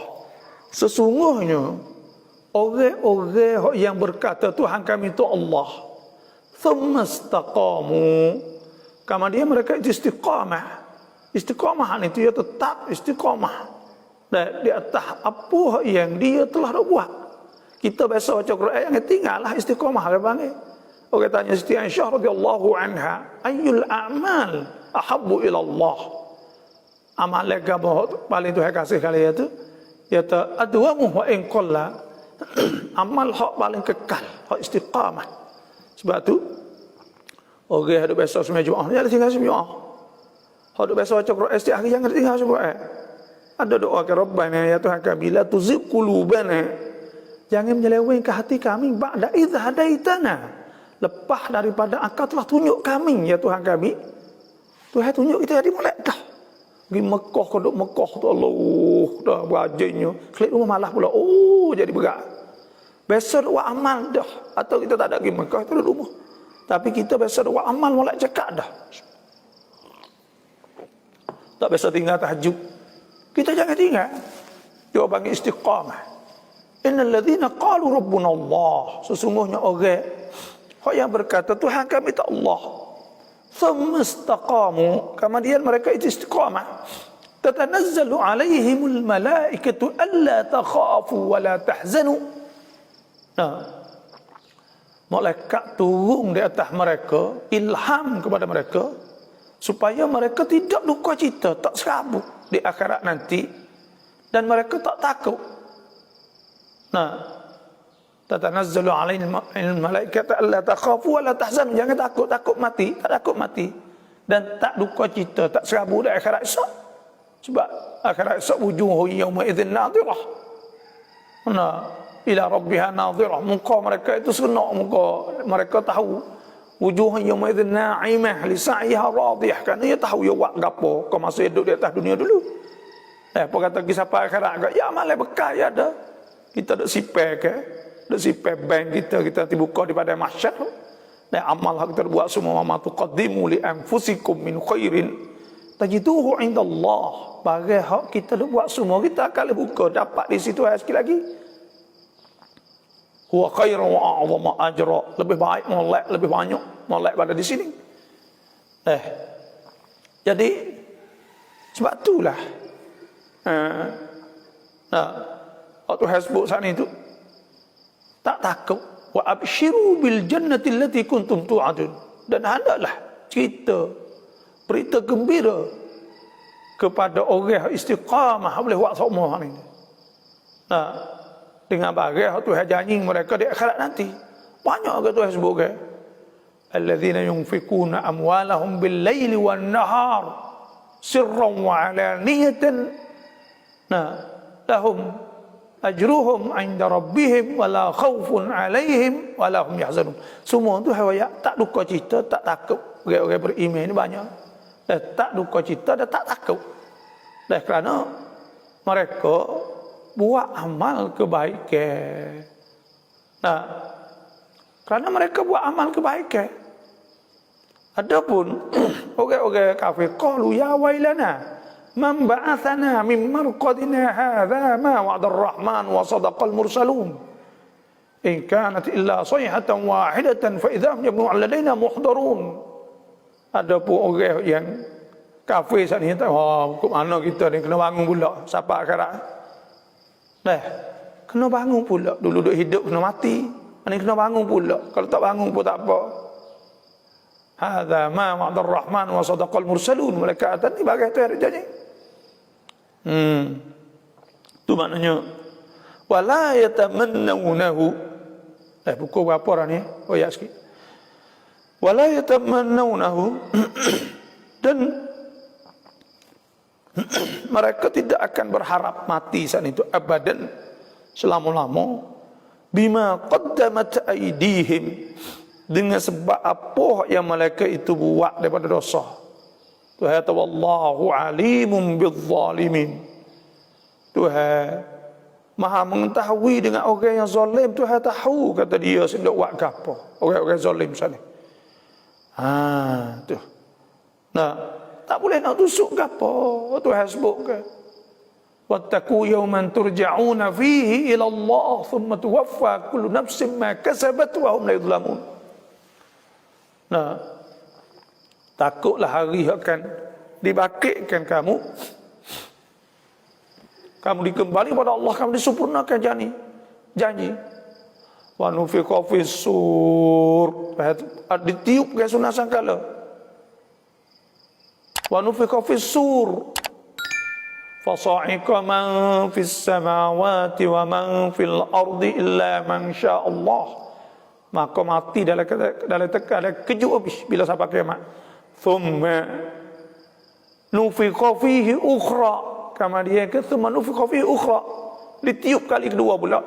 Sesungguhnya orang-orang yang berkata Tuhan kami itu Allah, thumma istaqamu, kemudian mereka itu istiqamah. Istiqamah itu dia tetap istiqamah dan di atas apa yang dia telah buat. Kita biasa baca Quran yang tinggallah istiqamah dia panggil. Orang tanya Siti Aisyah radhiyallahu anha, ayyul a'mal ahabbu ila Allah. Amal agama paling Tuhan kasih kali itu yaitu adwamu wa in qalla. Amal hak paling kekal, hak istiqamah. Sebab tu orang ada biasa semua Jumaat, dia tinggal semua. Hak ada biasa baca Quran setiap hari jangan tinggal semua. Ada doa ke Rabbana ya Tuhan kami la tuzigh qulubana. Jangan menyelewengkan hati kami ba'da idh hadaitana. Lepas daripada Engkau telah tunjuk kami ya Tuhan kami. Tuhan tunjuk kita jadi molek dah. Pergi Mekah ke duk Mekah tu Allah dah wajibnya. Klik rumah malah pula jadi berat. Biasa buat amal dah atau kita tak ada pergi Mekah itu di rumah. Tapi kita biasa buat amal molek cekak dah. Tak biasa tinggal tahajud. Kita jangan tinggal. Dia panggil istiqamah. Innal ladzina qalu rabbuna Allah. Sesungguhnya orang yang berkata Tuhan kami itu Allah. Thumma istaqamu, kemudian mereka itu istiqamah. Tatanazzalu alaihimul malaikatu alla takhafu wa la tahzanu. Nah, malaikat turun di atas mereka, ilham kepada mereka supaya mereka tidak duka cita, tak serabut di akhirat nanti dan mereka tak takut. Nah, tatanazzalu alaihim malaikatu alla takhafu wa la tahzanu, jangan takut mati, tak takut mati dan tak duka cita, tak serabut di akhirat esok. Sebab akhirat esok wujuhu yawma idzin nadhirah. Nah, ila rabbiha nadhirah, muka mereka itu seronok, muka mereka tahu wujuh yawma idzin na'imah li sa'iha radiyah, kerana dia tahu dia buat gapo kau masa hidup di atas dunia dulu. Apa kata kisah akhirat, ya amal bekal ya ada. Kita dak sipek dak sipek bank kita dibuka di pada mahsyar. Dan amal hak kita buat semua ma tuqaddimu li anfusikum min khairin tajiduhu indallah. Bagai hak kita buat semua kita akan buka dapat di situ sikit lagi. Huwa khairu wa a'zamu ajra, lebih baik molek, lebih banyak molek pada di sini. Jadi sebab itulah waktu hasbuk saat itu tak takut. Wa abshiru bil jannati allati kuntum tu'adun, dan hendaklah cerita berita gembira kepada orang istiqamah boleh buat semua ni. Dengan bagai Tuhan janji mereka di akhirat nanti. Banyak ke Tuhan sebut ke? Alladzina yunfikuna amwalahum bil laili wan nahar sirran wa alaniyatan. Lahum ajruhum 'inda rabbihim wala khaufun 'alaihim wala hum yahzanun. Semua tu hawaya tak duka cita, tak takut. Orang-orang beriman ni banyak. Tak duka cita dan tak takut. Kerana mereka buat amal kebaikan. Kerana mereka buat amal kebaikan. Adapun orang-orang kafir qalu ya wailana man ba'athana min marqadina hadza ma wa'ada ar-rahman wa sadaqa al-mursalun in kanat illa sayhatan wahidatan fa idza hum yabnu ladaina muhdarun. Adapun orang yang kafir saat ni tahu kok mana kita ni kena bangun pula siapa akhirat. Kena bangun pula. Dulu duduk hidup kena mati. Ini kena bangun pula. Kalau tak bangun pun tak apa. Hadza ma wa'ada ar-rahman wa sadaqa al-mursalun. Malaikat ni bagai tu ada janji. Itu maknanya wala yatamannawnahu. Buku berapa dah ni? Oh ya sikit. Wala yatamannawnahu dan mereka tidak akan berharap mati saat itu abadan selama-lama bima qaddamat aydihim, dengan sebab apa yang mereka itu buat daripada dosa. Tuhan kata wallahu alimun bizzalimin. Tuhan Maha mengetahui dengan orang yang zalim. Tuhan tahu kata dia sedang buat apa. Orang-orang zalim sana. Tu. Nah, tak boleh nak tusuk ke apa. Tuhan sebutkan. Wattaqu yawman turja'una fihi ila Allah thumma tuwaffa kullu nafsin ma kasabat wa hum la yuzlamun. Nah, takutlah hari akan dibangkitkan kamu. Kamu dikembali pada Allah, kamu disempurnakan janji. Wa nufiqa fis sur, ditiupkan sunah sangkala. Wa nufiqa fis sur, fasa'iqa man fis samawati wa man fil ardi illa man syaa Allah. Maka mati dalam kejut habis bila sampai kiamat. Thumma nufiqa fihi ukhra, kemudian thumma nufiqa fihi ukhra, ditiup kali kedua pula.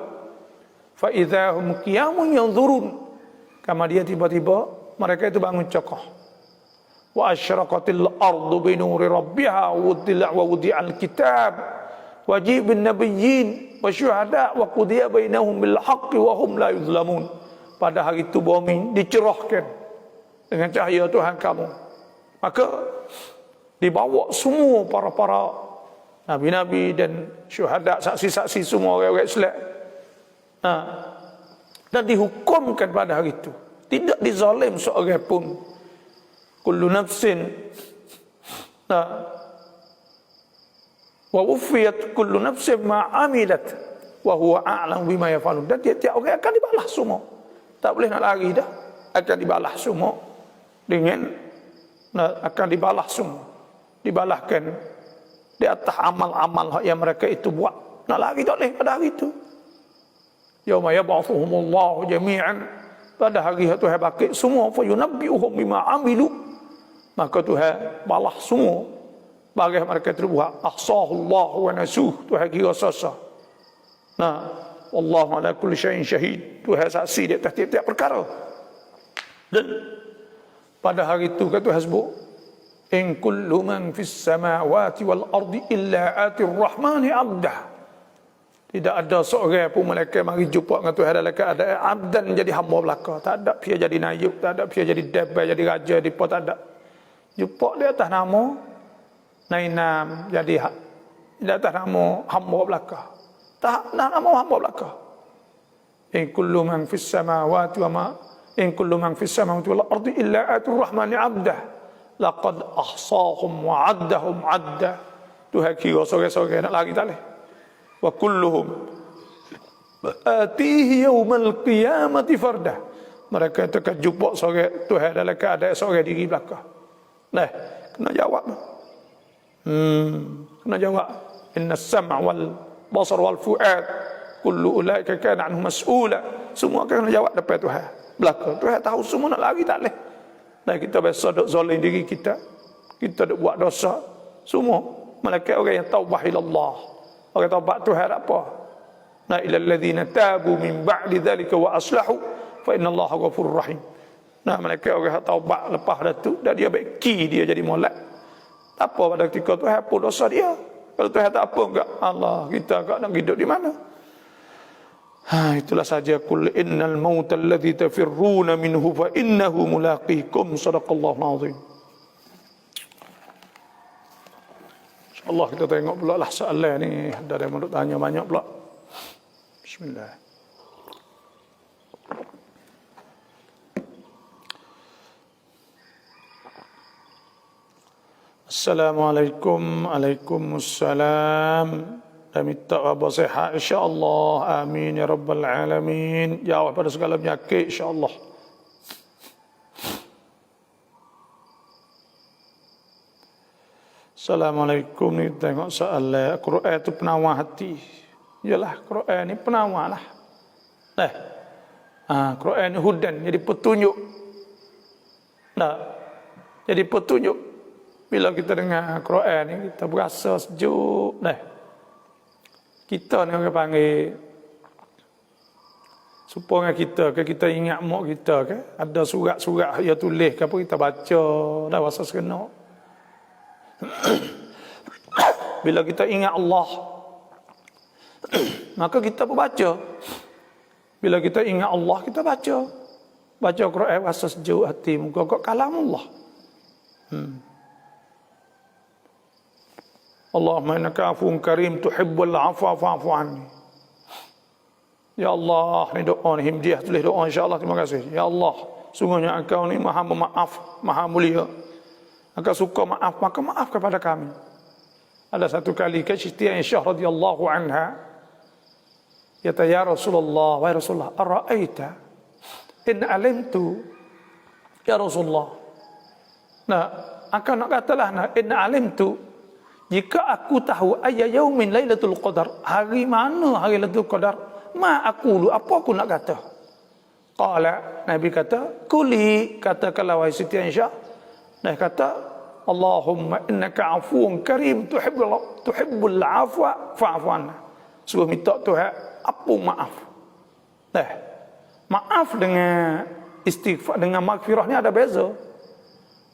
Fa idza hum qiyamun yanzurun, kemudian tiba-tiba mereka itu bangun cokoh. Wa asyraqatil ardu bi nuri rabbiha wa wudi'al kitab wa jibin nabiyyin wa syuhada wa qudiya bainahum bil haqqi wa hum la yuzlamun. Pada hari itu bumi dicerahkan dengan cahaya Tuhan kamu. Maka dibawa semua para nabi-nabi dan syuhada, saksi-saksi semua orang-orang Islam. Dan dihukumkan pada hari itu. Tidak dizalim seorang pun. Kullu nafsin wa wufiyat kullu nafsin ma amilat wa huwa a'lam bima yaf'alun. Dan tiap-tiap orang akan dibalas semua. Tak boleh nak lari dah. Akan dibalas semua dengan akan dibalas semua. Dibalaskan di atas amal-amal yang mereka itu buat. Nak lari tak boleh pada hari itu. Yauma yab'athuhumullahu jami'an, pada hari Tuhan bangkit semua, fa yunabbi'uhum bima amilu, maka Tuhan balas semua bagi mereka itu buat. Ahsahullahu wa nasuh, Tuhan kira sasa. Nah, wallahu ala kulli syai'in syahid, Tuhan saksi di atas tiap-tiap perkara. Dan pada hari itu kata Tuhan sebut, in kullu man fis samawati wal ardi illa atir rahmani abdah. Tidak ada seorang pun malaikat mari jumpa dengan Tuhan dalam keadaan abdan, jadi hamba belaka. Tak ada dia jadi nayuk, tak ada dia jadi debai, jadi raja, dipo, tak ada. Jumpa di atas nama nainam, jadi di atas nama hamba belaka. Tak nama hamba belaka. In kullu man fis samawati wa ma in kullu man fis samawati wal ardi illa atir rahmani abdah. Laqad ahsahum wa addahum adda. Tuhan kira sore-sore nak lari tak boleh. Wa kulluhum atihi yaumal qiyamati fardah. Mereka itu akan jumpa sore Tuhan dalam keadaan sore diri belakang. Nah, kena jawab. Kena jawab. Inna as-sam'a wal basar wal fu'ad kullu ulaika kana anhu mas'ula. Semua akan kena jawab depan Tuhan belakang. Tuhan tahu semua, nak lari tak boleh. Dan kita biasa duk zalim diri kita. Kita duk buat dosa. Semua malaikat orang yang taubah ilallah. Orang taubat Tuhan apa? Na ilal ladzina tabu min ba'di dzalika wa aslahu fa innallaha ghafurur rahim. Nah, malaikat orang taubat lepas dah tu, dah dia beki dia jadi molek. Tak apa pada ketika Tuhan apa dosa dia. Kalau Tuhan tak apa enggak, Allah kita enggak nak hidup di mana? Itulah saja, kul innal mauta alladzi tafirruna minhu fa innahu mulaqikum. Sadaqallahul azim. InsyaAllah kita tengok pula lah soalan ni. Ada yang mau tanya banyak pula. Bismillah. Assalamualaikum. Waalaikumsalam. Dan minta wabah sihat insyaAllah. Amin ya rabbal alamin. Jawab pada segala penyakit insyaAllah. Assalamualaikum. Ni tengok soalan. Quran itu penawar hati. Yalah, Quran ni penawar lah. Quran ni hudan, jadi petunjuk. Jadi petunjuk. Bila kita dengar Quran ni, kita berasa sejuk. Kita ni orang panggil Supaya kita ingat mak kita ke, ada surat-surat yang tulis ke apa kita baca dah rasa seronok. Bila kita ingat Allah, maka kita pun baca. Bila kita ingat Allah, kita baca. Baca Quran rasa sejuk hati, muka kalam Allah. Allahumma innaka afuwun karim tuhibbul afwa fa'fu anni. Ya Allah, ni doa ni himdiah tulis doa insya-Allah, terima kasih. Ya Allah, sungguhnya Engkau ni Maha Pemaaf, Maha Mulia. Engkau suka maaf, maka maaf kepada kami. Ada satu kali ke Siti Aisyah radhiyallahu anha, kata ya Rasulullah, wahai Rasulullah, ara'aita in alimtu ya Rasulullah. Nah, akan nak katalah in alimtu, jika aku tahu ayya yaumin lailatul qadar, hari mana hari lailatul qadar, ma aqulu, apa aku nak kata? Qala, Nabi kata, kuli, katakanlah wahai Siti Aisyah. Nabi kata, Allahumma innaka afuwun karim tuhibbul afwa fa'fu anna. Suruh minta Tuhan apa maaf. Maaf dengan istighfar, dengan maghfirah ni ada beza.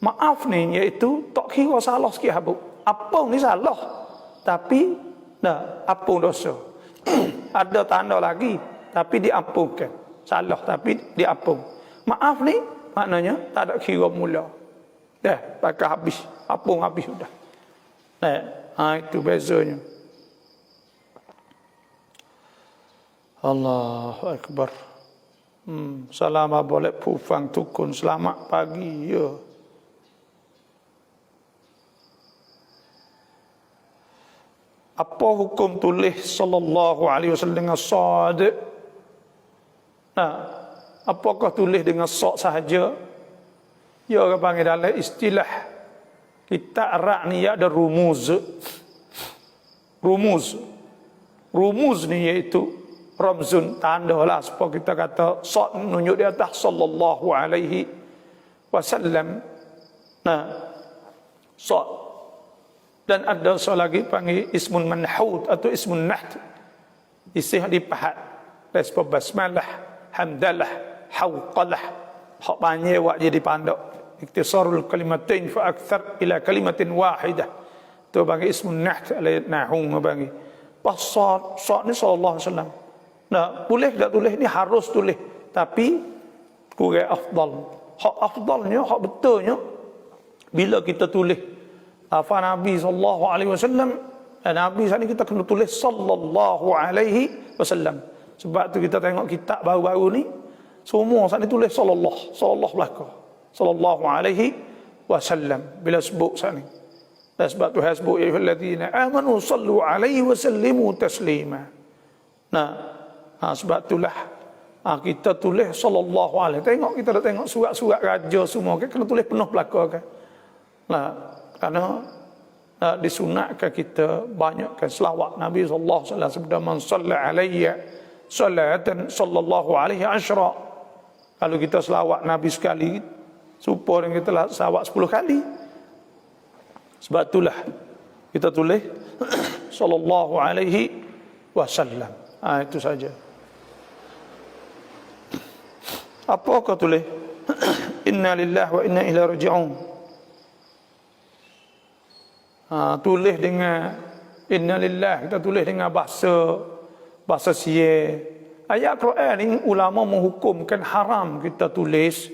Maaf ni iaitu tak kira salah sikit habuk. Apa ni salah, tapi ampun dosa. Ada tanda lagi, tapi diampunkan. Salah tapi diampun. Maaf ni maknanya tak ada kira mula. Pakai habis, ampun habis sudah. Itu bezanya. Allahu Akbar. Selamat boleh pufang tukun, selamat pagi ya. Apa hukum tulis sallallahu alaihi wasallam dengan sad? Apakah tulis dengan sad sahaja? Ya, orang panggil dalam istilah kitab Arab ni ada rumuz. Rumuz ni iaitu ramzun, tanda lah supaya kita kata sad menunjuk di atas sallallahu alaihi wasallam. Sad. Dan ada soal lagi panggil ismun manhud atau ismun naht. Isim dipahat. Sebab basmalah, hamdalah, hawqalah. Hak panjang wak jadi pandak. Iktisarul kalimatain fa akthar ila kalimatin wahidah. Tu panggil ismun naht ala nahum panggil. Pas sad ni sallallahu alaihi wasallam. Boleh tak tulis ni, harus tulis. Tapi kurang afdal. Hak afdalnya, hak betulnya bila kita tulis apa Nabi sallallahu alaihi wasallam, Nabi saat ni kita kena tulis sallallahu alaihi wasallam. Sebab tu kita tengok kitab baru-baru ni semua saat ni tulis sallallahu belaka. Sallallahu alaihi wasallam bila sebut saat ni. Dan sebab tu hasbu ya ayyuhallazina amanu sallu alaihi wasallimu taslima. Sebab itulah kita tulis sallallahu alaihi. Tengok kita dah tengok surat-surat raja semua kan kena tulis penuh belaka kan. Karena disunatkan kita banyakkan selawat Nabi sallallahu alaihi wasallam sebab man shalla alayya salatan sallallahu alaihi asyra. Kalau kita selawat Nabi sekali, supaya kita selawat 10 kali. Sebab itulah kita tulis sallallahu alaihi wasallam. Itu saja. Apa kau tulis? Inna lillahi wa inna ilaihi raji'un. Tulis dengan innalillah, kita tulis dengan bahasa Sia. Ayat Quran ini ulama menghukumkan haram kita tulis.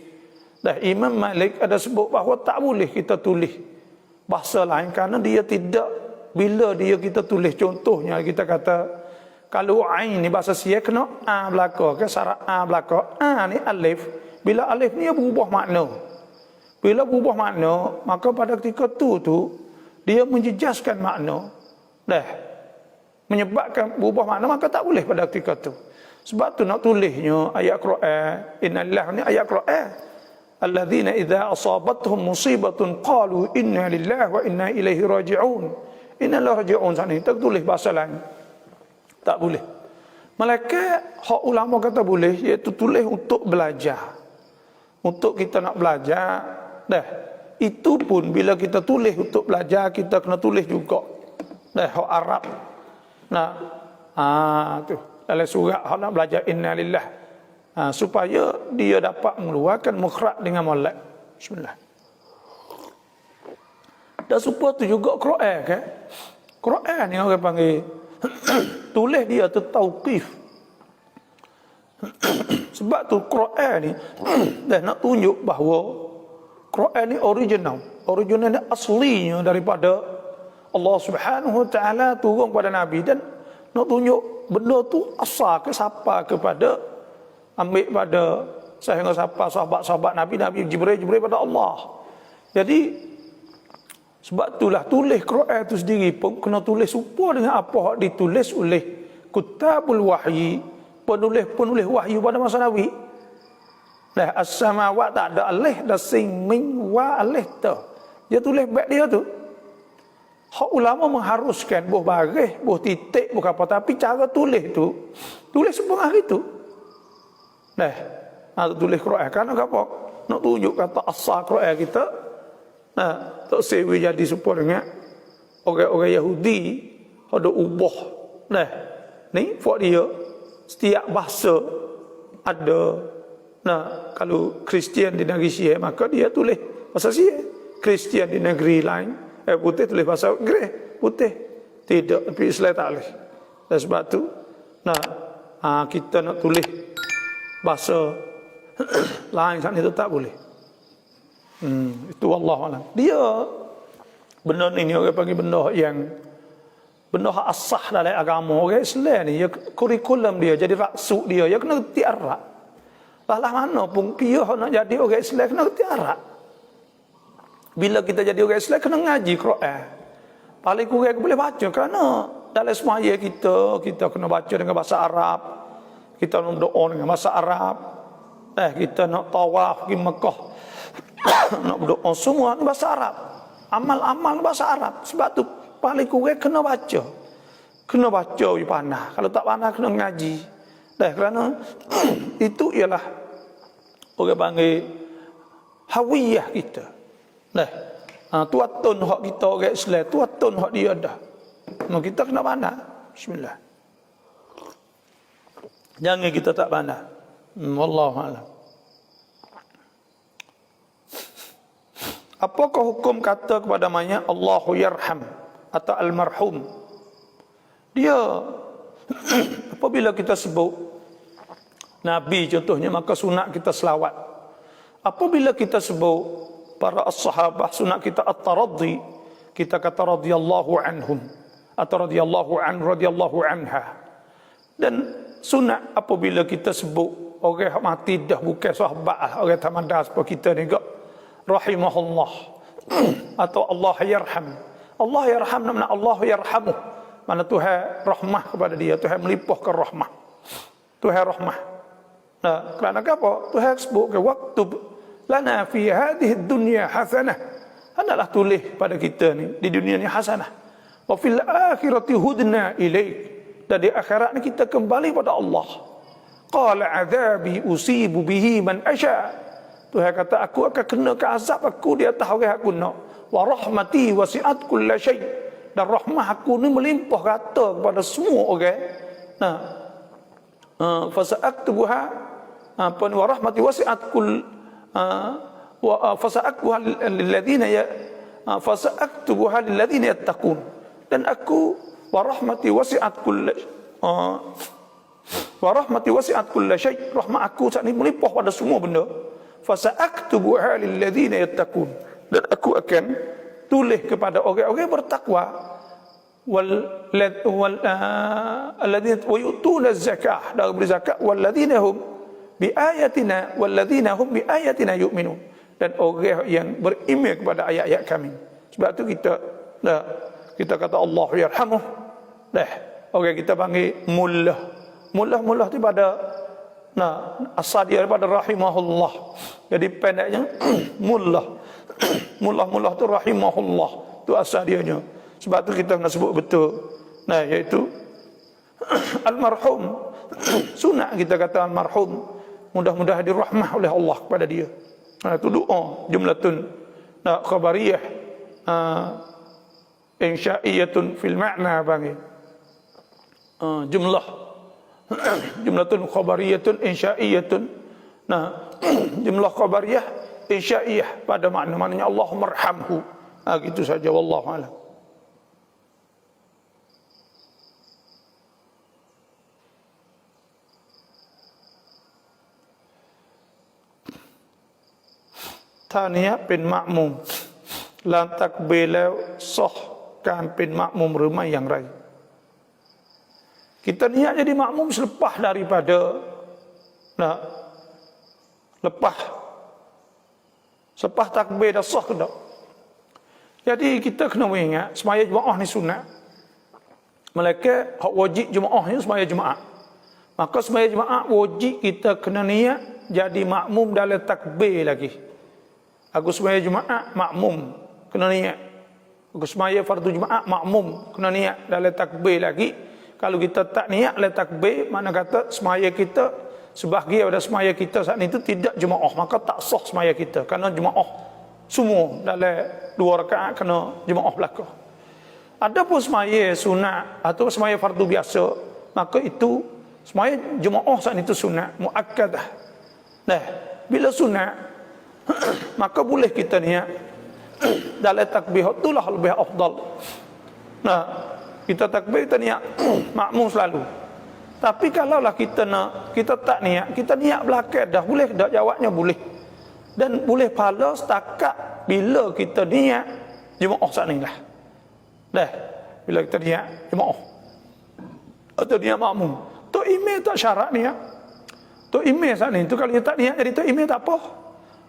Dan Imam Malik ada sebut bahawa tak boleh kita tulis bahasa lain kerana dia tidak, bila dia kita tulis contohnya kita kata kalau ain ni bahasa Sia kena a belaka ke syarat a belaka. Ni alif. Bila alif ni dia berubah makna. Bila berubah makna, maka pada ketika tu dia menjejaskan makna, menyebabkan berubah makna, maka tak boleh pada ketika itu. Sebab tu nak tulisnya ayat Quran, innalillah ni ayat Quran. Alladzina idza asabatuhum musibatun qalu inna lillahi wa inna ilaihi raji'un. Inna lillahi raji'un sana tak tulis bahasa lain. Tak boleh. Malaikat hak ulama kata boleh, iaitu tulis untuk belajar. Untuk kita nak belajar, itu pun bila kita tulis untuk belajar, kita kena tulis juga. Hak Arab. Tu dalam surat hak nak belajar innalillah supaya dia dapat mengeluarkan makhraj dengan molek. Bismillah. Dan supaya tu juga Quran kan. Quran ni orang panggil tulis dia tu tauqif. Sebab tu Quran ni dah nak tunjuk bahawa Quran ni original ni aslinya daripada Allah Subhanahu Wa Taala turun kepada Nabi, dan nak tunjuk benda tu asal ke siapa kepada ambil pada sehingga siapa sahabat-sahabat Nabi Jibril pada Allah. Jadi sebab itulah tulis Quran itu sendiri pun kena tulis serupa dengan apa yang ditulis oleh kutabul wahyi, penulis wahyu pada masa Nabi. Nah, as-samawat tak ada alih dan sing min wa alih tu. Dia tulis baik dia tu. Hak ulama mengharuskan buh baris, buh titik, buh apa, tapi cara tulis tu tulis sepenuh hari tu. Nah, nak tulis Quran kan apa? Nak tunjuk kata asal Quran kita. Nah, tak sewi jadi serupa dengan orang-orang Yahudi ada ubah. Nah, ni buat dia setiap bahasa ada. Nah, kalau Kristian di negeri Syiah maka dia tulis bahasa Syiah. Kristian di negeri lain putih tulis bahasa Inggeris, putih. Tidak, tapi Islam tak boleh. Dan sebab tu kita nak tulis bahasa lain sana itu tak boleh. Itu wallahualam. Dia benda ni orang panggil benda hak asah dalam agama orang Islam ni. Kurikulum dia jadi raksuk dia kena reti Arab. Lah mana pun dia nak jadi orang Islam kena reti Arab. Bila kita jadi orang Islam kena ngaji Quran. Paling kurang boleh baca, kerana dalam semaya kita kena baca dengan bahasa Arab. Kita nak berdoa dengan bahasa Arab. Kita nak tawaf pergi Mekah nak berdoa semua bahasa Arab. Amal-amal bahasa Arab. Sebab tu paling kurang kena baca. Kena baca di panah. Kalau tak panah kena ngaji. Kerana itu ialah orang panggil hawiyah kita. Tuatun hak kita orang Islam, tuatun hak dia dah. Kita kena panah. Bismillah. Jangan kita tak panah. Wallahu a'lam. Apakah hukum kata kepada mayat Allahu yarham atau almarhum? Dia apabila kita sebut Nabi contohnya, maka sunat kita selawat. Apabila kita sebut para as-sahabah, sunat kita at-taraddi, kita kata radhiyallahu anhum atau radhiyallahu an, radhiyallahu anha. Dan sunat apabila kita sebut orang mati dah bukan sahabat, orang tamadah seperti kita ni juga, rahimahullah atau Allah yarham. Allah yarham makna Allah yarhamuh, mana Tuhan rahmah kepada dia, Tuhan melimpahkan rahmah, Tuhan rahmah. Kerana apa? Tuhan sebut ke waktu lana fi hadhihi dunya hasanah, hendaklah tulis pada kita ni di dunia ni hasanah, wa fil akhirati hudna ilaik, dan di akhirat ni kita kembali pada Allah. Qala adzabi usibu bihi man asya, Tuhan kata aku akan kena ke azab aku di atas orang aku nak. Wa rahmati wasi'at kulla syai, dan rahmah aku ni melimpah rata kepada semua orang. Fasa'aktubuha wa rahmati wasi'at kull wa fasa'aktubuha lilladhina fasa'aktubuha lilladhina yattaqun, dan aku wa rahmati wasi'at kulla wa rahmati wasi'at kulla syai, rahmat aku saat ni melimpah pada semua benda. Fasa'aktubuha lilladhina yattaqun, dan aku akan tulis kepada orang-orang bertakwa, alladhina yu'tuna az-zakah, dan beri zakat, walladhina hum biayatina yu'minun, dan orang yang beriman kepada ayat-ayat kami. Sebab tu kita kata Allah yarhamuh. Orang kita panggil mullah tu pada asal dia daripada rahimahullah. Jadi pendeknya mullah tu rahimahullah, tu asal dianya. Sebab tu kita nak sebut betul. Iaitu almarhum. Sunat kita kata almarhum, mudah-mudahan dirahmah oleh Allah kepada dia. Itu doa jumlatun khabariyah insya'iyatun fil ma'na bagi. Jumlah Jumlatun khabariyatun insya'iyatun. Nah, jumlah khabariyah insya'iyah pada maknanya Allahumma arhamhu. Gitu saja, wallahu a'lam. Tania เป็นมะมุมหลังตักเบรแล้วซอฮ์การเป็นมะมุมหรือไม่อย่างไร Kita niat jadi makmum selepas daripada Selepas takbir dah sah ke tak? Jadi kita kena ingat semaya jemaah ni sunat. Malaikat hak wajib jemaah ni semaya jemaah. Maka semaya jemaah wajib kita kena niat jadi makmum dalam takbir lagi. Aku semaya jemaah makmum kena niat. Aku semaya fardu jemaah makmum kena niat dalam takbir lagi. Kalau kita tak niat dalam takbir, mana kata semaya kita sebahagian daripada semaya kita saat itu tidak jemaah, maka tak sah semaya kita. Kerana jemaah semua dalam 2 rakaat kena jemaah belakang. Adapun semaya sunat atau semaya fardu biasa, maka itu semaya jemaah saat itu sunat muakkadah. Nah, bila sunat maka boleh kita niat dalam takbir itulah lebih afdal. Nah, kita takbir kita niat makmum selalu. Tapi kalaulah kita tak niat, kita niat belakang dah boleh dah, jawabnya boleh. Dan boleh pahala setakat bila kita niat jemaah saat inilah. Dah, bila kita niat jemaah atau niat makmum. Tok email tak syarat niat. Tok email saat ni tu kalau dia tak niat jadi tok email tak apa.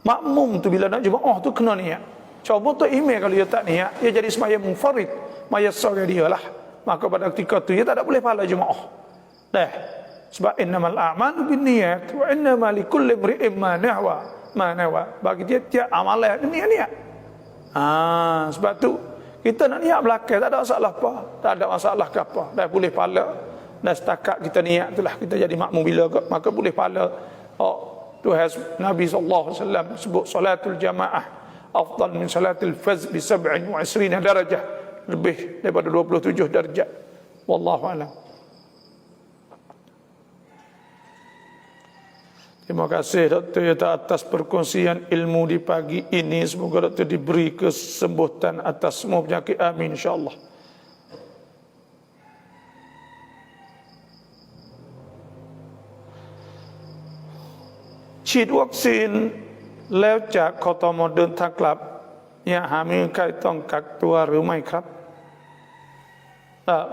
Makmum tu bila nak jemaah tu kena niat. Coba tok email kalau dia tak niat, dia jadi sembahyang munfarid, mayassar dia lah. Maka pada ketika tu dia tak ada boleh pahala jemaah. Dah. Sebab innamal a'malu binniyat wa innamal likulli imri'in ma nawa. Bagi dia tiap amalan niat-niat. Sebab tu kita nak niat belakang tak ada masalah apa. Tak ada masalah ke apa. Dah boleh pahala. Dan setakat kita niat itulah kita jadi makmum bila maka boleh pahala. Tuhan Nabi sallallahu alaihi wasallam sebut salatul jamaah afdal min salatil fajr bi 27 darajah, lebih daripada 27 darjat. Wallahu a'lam. Terima kasih Dr. Yata atas perkongsian ilmu di pagi ini. Semoga Dr. diberi kesembuhan atas semua penyakit. Amin insyaAllah.ฉีดวัคซีนแล้วจากคตม.เดินทางกลับเนี่ยหามีใครต้องกักตัวหรือไม่ครับ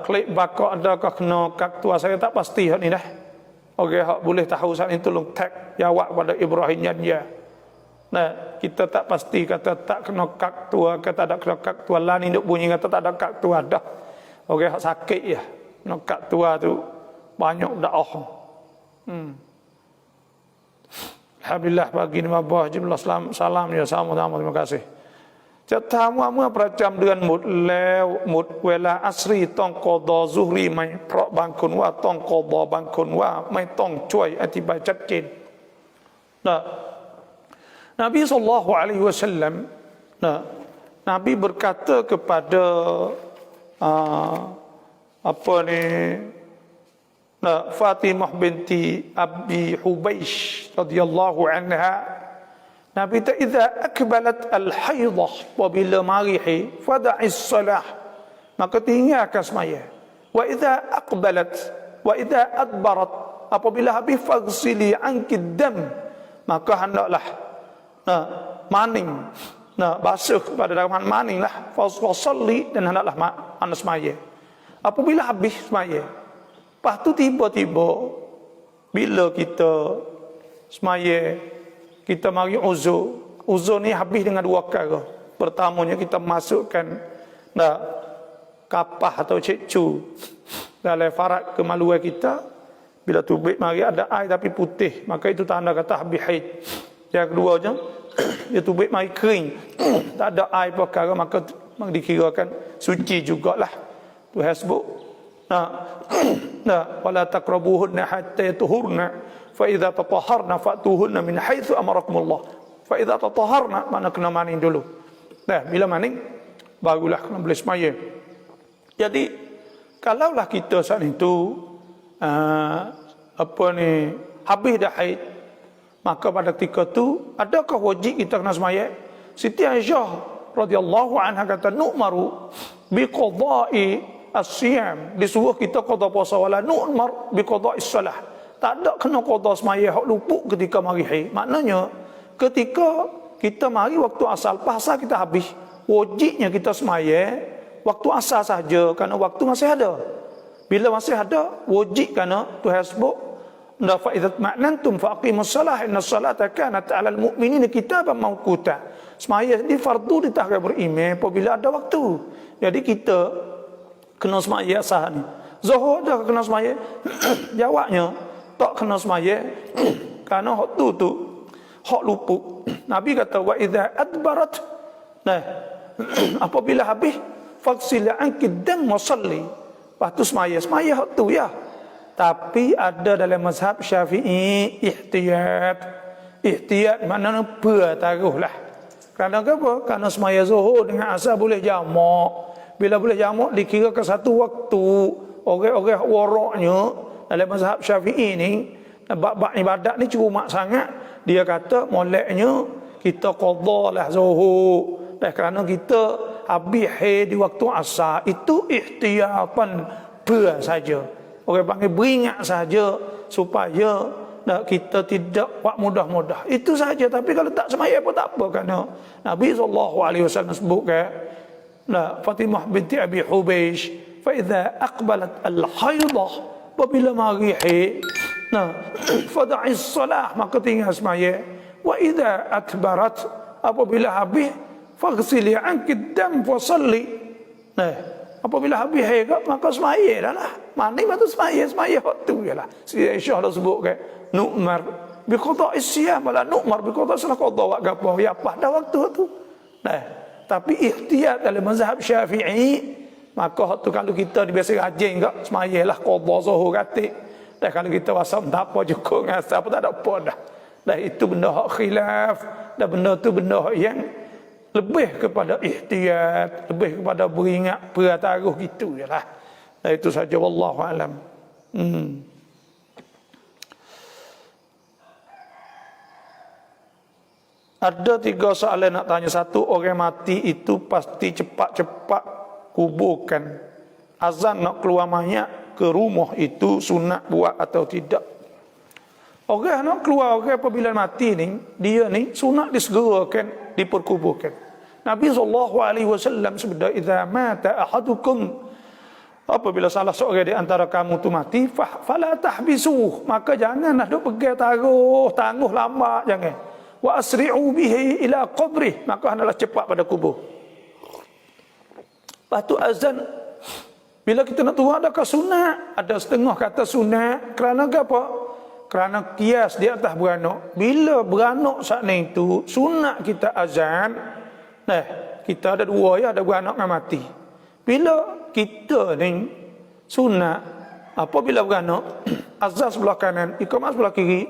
klik bakal adakah kenaกักตัว saya tak pasti hak ni dah. Okey, hak boleh tahu saat ini tolong tag jawab pada Ibrahim Yanya. Nah, kita tak pasti kata tak kenaกักตัว kata tak kenaกักตัว lah ni duk bunyi kata tak adaกักตัว dah. Okey, hak sakit ya. Kenaกักตัว tu banyak dakwah. Alhamdulillah pagi ni mabah jumlah salam ya sama-sama terima kasih. จะถามว่าเมื่อประจำเดือนหมดแล้วหมดเวลาอัสรีต้องกอฎอซุฮรีไหมเพราะบางคนว่าต้องกอฎอบางคนว่าไม่ต้องช่วยอธิบายชัดเจนNabi sallallahu alaihi wasallam Nabi berkata kepada Fatimah binti Abi Hubaish radhiyallahu anha Nabi ta idza akbalat al-haidah wa bila marihi fada'is salah maka tinggalkan semaya wa idza aqbalat wa idza adbarat apabila habis faghsili anki dam maka hendaklah maning basuh pada dalam maning lah fasalli dan hendaklah anda semaya apabila habis semaya lepas tu tiba-tiba bila kita semaya kita mari uzur ni habis dengan 2 perkara. Pertamanya kita masukkan kapah atau cecu dalam farat kemaluan kita. Bila tubik mari ada air tapi putih, maka itu tanda kata habis haid. Yang keduanya, dia tubik mari kering, tak ada air perkara, maka dikirakan suci jugalah. Tuhan sebut wala taqrabuhunna hatta yatuhurna fa idza tatahharna fatuhunna min haitsu amarakumullah fa idza tatahharna mana kena maning dulu. Bila maning barulah kena boleh semaya. Jadi kalaulah kita saat itu habis dah haid, maka pada ketika tu adakah wajib kita kena sembahyang? Siti Aisyah radhiyallahu anha kata nu'maru bi qada'i as-siyam, disuruh kita qada puasa, wala nu'mar bi qada'i salah. Tak ada kena qada sembahyang hak luput ketika mari haid. Maknanya ketika kita mari waktu asal, pasal kita habis, wajibnya kita sembahyang waktu asal saja kerana waktu masih ada. Bila masih ada, wajib kerana Tuhan sebut fa idza ma'nantum faqimus salah innas salata kanat 'alal mu'minina kitaban mawquta. Sembahyang di fardu di tahap beriman apabila ada waktu. Jadi kita kena sembahyang sah ni. Zuhur dah kena sembahyang. Jawabnya tak kena sembahyang kerana hak tu hak luput. Nabi kata wa idza adbarat. Nah, apabila habis faghsil anki dam wa salli. Lepas tu sembahyang hak tu ya. Tapi ada dalam mazhab Syafi'i ihtiyat maknanya bertaruhlah. Kerana apa? Kerana sembahyang zuhur dengan asar boleh jamak. Bila boleh jamak dikira ke satu waktu. Orang-orang waraknya dalam mazhab Syafi'i ni, bab ibadat ni cuma sangat. Dia kata moleknya kita qadalah zuhur. Dan kerana kita habis haid di waktu asar, itu ihtiyatan saja. Orang panggil beringat saja supaya kita tidak buat mudah-mudah. Itu saja. Tapi kalau tak sembahyang pun tak apa, kerana Nabi SAW sebutkan Fatimah binti Abi Hubeish, fa idza aqbalat al-haidah, apabila mari haid, fada'is salah, maka tinggal sembahyang. Wa idza atbarat, apabila habis, faghsili anki dam wa salli. Apabila habis haid maka sembahyang dah. Mandi maka sembahyang waktu jelah. Si Aisyah dah sebutkan nu'mar bi qada'is siyam wala nu'mar bi qada'is salah, qada wa gapo ya pada waktu tu. Tapi ihtiyat dalam mazhab Syafi'i, maka tu kalau kita biasa rajin enggak sembahyanglah qada zuhur katik. Dan kalau kita wasam tak apa juga ngasal apa tak ada apa dah. Dan itu benda hak khilaf, dan benda tu benda hak yang lebih kepada ihtiyat, lebih kepada beringat bertaruh gitu jelah. Dan itu saja, wallahu alam. Ada 3 soalan nak tanya. Satu, orang mati itu pasti cepat-cepat kuburkan. Azan nak keluar mayat ke rumah itu sunat buat atau tidak? Orang nak keluar orang apabila mati ni, dia ni sunat disegerakan, diperkuburkan. Nabi SAW sebut, idza mata ahadukum, apabila salah seorang di antara kamu tu mati, fala tahbisuh, maka janganlah duk pegang tangguh lama, jangan. Wa asri'u bihi ila qabrih, maka hendaklah cepat pada kubur. Lepas tu azan, bila kita nak turun adakah sunat? Ada setengah kata sunat. Kerana apa? Kerana kias di atas beranak. Bila beranak saat itu sunat kita azan. Kita ada 2 ya, ada beranak dengan mati. Bila kita ni sunat, apabila beranak azan sebelah kanan, iqamah sebelah kiri,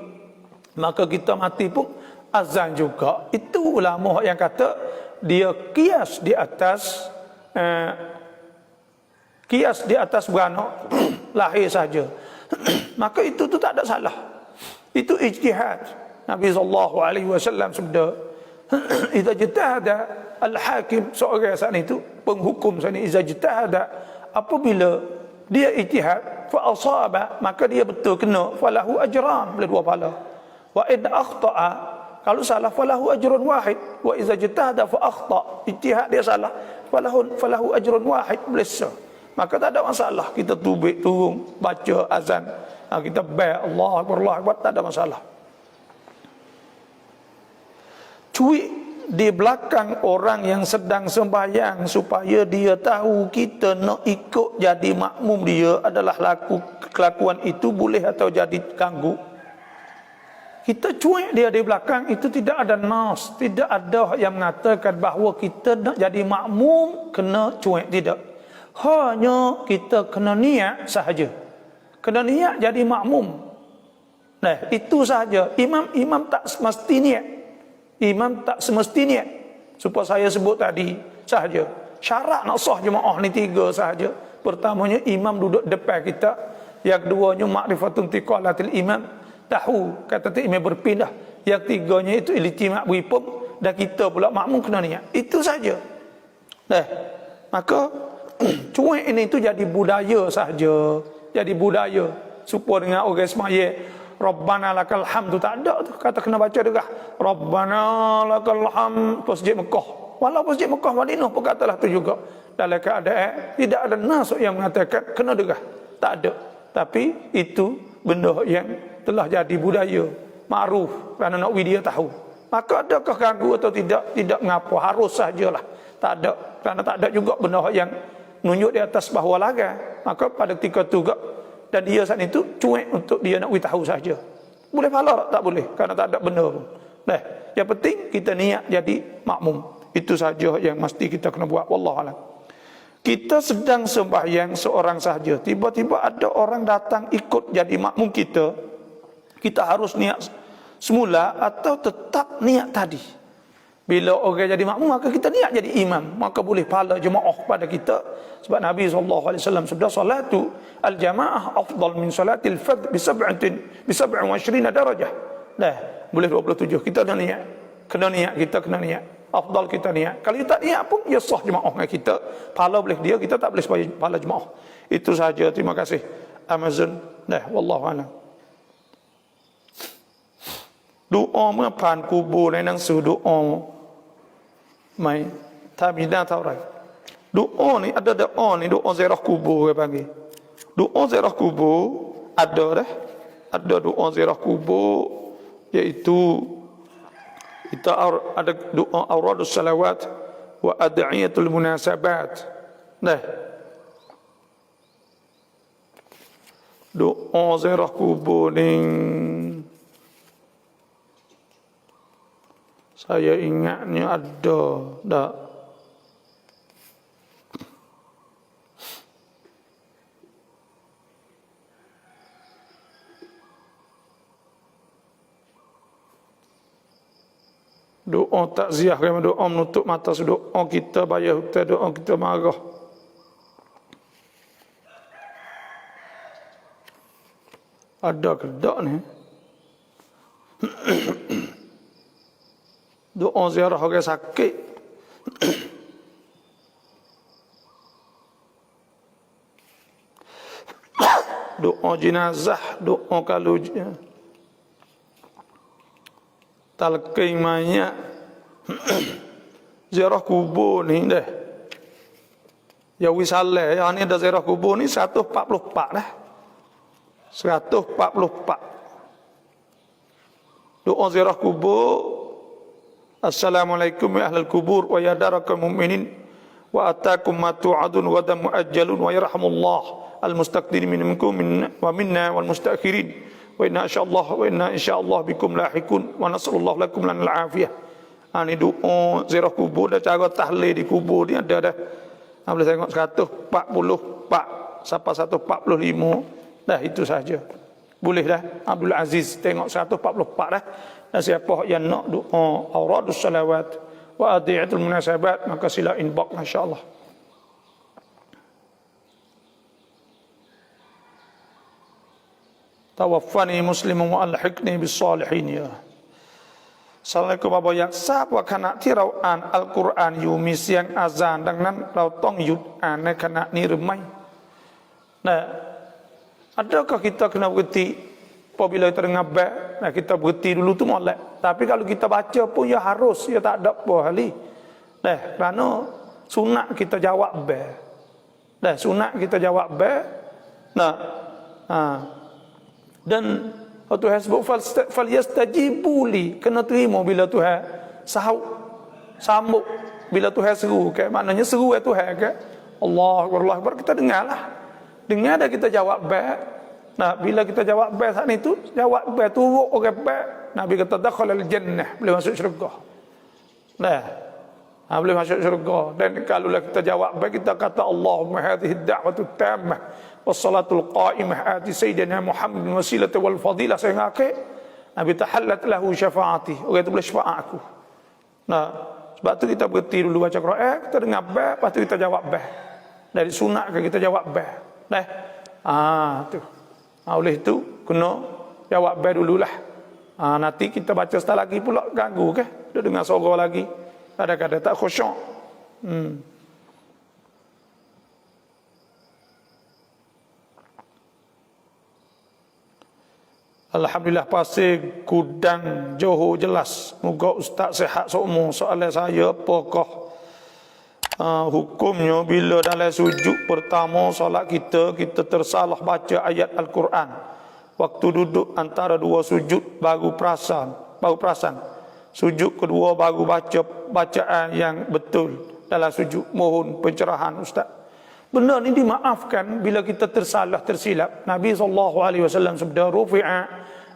maka kita mati pun azan juga. Itu ulama yang kata dia kias di atas beranak lahir saja. Maka itu tu tak ada salah. Itu ijtihad. Nabi SAW sabda, idza jitahada al-hakim, seorang saat itu penghukum saat ini, idza jitahada, apabila dia ijtihad fa asaba, maka dia betul kena, falahu ajran, boleh 2 pahala. Wa in akhta'a, kalau salah falahu ajrun wahid. Wa idza jitahada fa akhta, ijtihad dia salah, falahu ajrun wahid, boleh sah. Maka tak ada masalah kita turun baca azan, kita baik Allah Akbar, tak ada masalah. Cuik di belakang orang yang sedang sembahyang supaya dia tahu kita nak ikut jadi makmum dia adalah kelakuan itu boleh atau jadi ganggu. Kita cuik dia di belakang, itu tidak ada nas, tidak ada yang mengatakan bahawa kita nak jadi makmum kena cuik, tidak. Hanya kita kena niat sahaja. Kena niat jadi makmum. Itu sahaja. Imam tak semesti niat. Imam tak semesti niat. Supaya saya sebut tadi sahaja. Syarat nak sah jemaah ni 3 sahaja. Pertamanya imam duduk depan kita. Yang keduanya ma'rifatun tiqalatil imam, tahu kata imam berpindah. Yang tiganya itu iltimak wipum, dan kita pula makmum kena niat. Itu saja. Maka cuek ini itu jadi budaya saja. Jadi budaya supaya dengan orang semaya Rabbana lakal hamd tu tak ada tu kata kena baca juga Rabbana lakal hamd masjid Mekah. Walau masjid Mekah Madinah pun katalah tu juga. Dalam keadaan tidak ada nas yang mengatakan kena dengar. Tak ada. Tapi itu benda yang telah jadi budaya, makruf kerana nak dia tahu. Maka adakah ganggu atau tidak? Tidak ngapa, harus sajalah. Tak ada. Kerana tak ada juga benda yang menunjuk di atas bahawa laga. Maka pada ketika itu juga, dan dia saat itu cuek untuk dia nak tahu saja. Boleh pahala tak boleh? Kerana tak ada benda pun. Yang penting kita niat jadi makmum. Itu saja yang mesti kita kena buat. Wallahualam. Kita sedang sembahyang seorang sahaja, tiba-tiba ada orang datang ikut jadi makmum kita. Kita harus niat semula atau tetap niat tadi? Bila orang jadi makmum, maka kita niat jadi imam, maka boleh pahala jemaah pada kita. Sebab Nabi SAW sabda, salatu al-jamaah afdal min salatil fadh bi 27 darajah. Boleh 27. Kita kena niat. Kita kena niat. Afdal kita niat. Kalau kita tak niat pun, ya sah jemaah dengan kita. Pahala boleh dia, kita tak boleh sebagai pahala jemaah. Itu saja. Terima kasih. Amazon. Wallahualam. Doa เมื่อผ่านกูโบในหนังสือดูอาไหมถ้ามีหน้าเท่าไหร่ดูอานี่ ada doa ni doa ziarah kubur dia panggil. Doa ziarah kubur ada dah. Ada doa ziarah kubur iaitu kita ada doa auradus salawat wa ad'iyatul munasabat. Doa ziarah kubur ni saya ingatnya ada tak? Doa takziah, doa menutup mata, doa kita bayar hutang, doa kita marah. Ada ke tak ni? Doa ziarah orang sakit. Doa jenazah, doa kalau talqin mayat. Ziarah kubur ni dah. Ya wisalah, yang ni ada ziarah kubur ni 144 dah. 144. Doa ziarah kubur. Assalamualaikum ya ahlal kubur wa ya darakal mu'minin wa atakum ma tu'adun wa dam mu'ajjalun wa yarhamullah al-mustaqdirin minkum wa minna wal mustakhirin wa inna insyaallah bikum lahikun wa nasallallahu lakum lanal afiyah. Ini doa ziarah kubur, dah cara tahlil di kubur ni ada dah. Boleh tengok 144 sampai 145. Dah itu saja. Boleh dah. Abdul Aziz tengok 144 dah. Dan siapa yang nak doa auradus salawat wa adhiyatul munasabat, maka sila inbox insya-Allah. Tawaffani muslimun wa alhiqni bis salihin ya. Assalamualaikum Bapa Yak. Siapa kena tirau an Al-Quran yu mi siang azan, ดังนั้นเราต้องหยุดอ่านในขณะนี้หรือไม่ adakah kita kena berhenti apabila kita dengar baik, kita berhenti dulu tu molek. Tapi kalau kita baca pun ya harus, ya tak ada apa hali. Kerana sunat kita jawab baik. Sunat kita jawab baik. Dan Tuhan sebut fal yastajibu li, kena terima bila Tuhan sambut bila Tuhan seru, maknanya seru Tuhan Allahu Akbar, kita dengarlah. Dengar dah kita jawab baik. Bila kita jawab baik saat itu, jawab baik turuk orang baik. Nabi kata dakhalal jannah, boleh masuk syurga. Boleh masuk syurga. Dan kalau kita jawab baik, kita kata Allahumma hadhihi ad-da'watu tammah was-salatul qa'imah ati sayyidina Muhammad wasilata wal fadilah, saya ngakak Nabi tahallat lahu syafaati, orang itu boleh syafaat aku. Sebab tu kita berhenti dulu baca Quran, kita dengar baik, lepas tu kita jawab baik. Dari sunat ke kita jawab baik. Tu. Oleh itu kena jawab baik dululah. Nanti kita baca setelah lagi pula ganggu ke? Dia dengar suara lagi. Kadang-kadang tak khusyuk. Alhamdulillah pasir Kudang Johor jelas. Moga ustaz sihat seumur. Soalan saya apakah hukumnya bila dalam sujud pertama solat kita tersalah baca ayat Al-Quran. Waktu duduk antara dua sujud baru perasan. Sujud kedua baru baca bacaan yang betul dalam sujud. Mohon pencerahan ustaz. Benar ini dimaafkan bila kita tersalah tersilap. Nabi SAW sabda rufi'a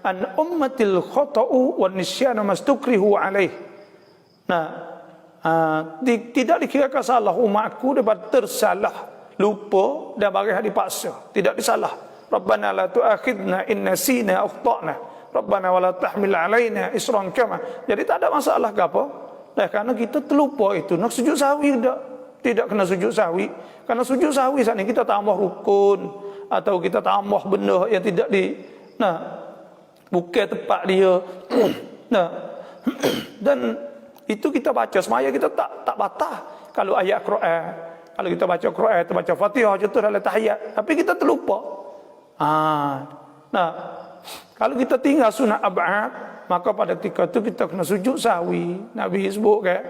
an ummatil khata'u wan nisyana mastukrihu alaih. Tidak dikirakan salah umatku dapat tersalah, lupa dan barang dipaksa. Tidak disalah. Rabbana la tu'akhidna in nasina akhtana. Rabbana wa la tahmil alaina isran kama. Jadi tak ada masalah ke apa? Karena kita terlupa itu. Nak sujud sahwi tidak kena sujud sahwi. Karena sujud sahwi saat ini kita tambah rukun atau kita tambah benda yang tidak bukan tempat dia. Dan itu kita baca semaya kita tak batal. Kalau ayat Quran, kalau kita baca Quran, kita baca Fatihah contoh dalam tahiyat, tapi kita terlupa. Kalau kita tinggal sunat ab'ad, maka pada ketika itu kita kena sujud sahwi. Nabi sebut kan,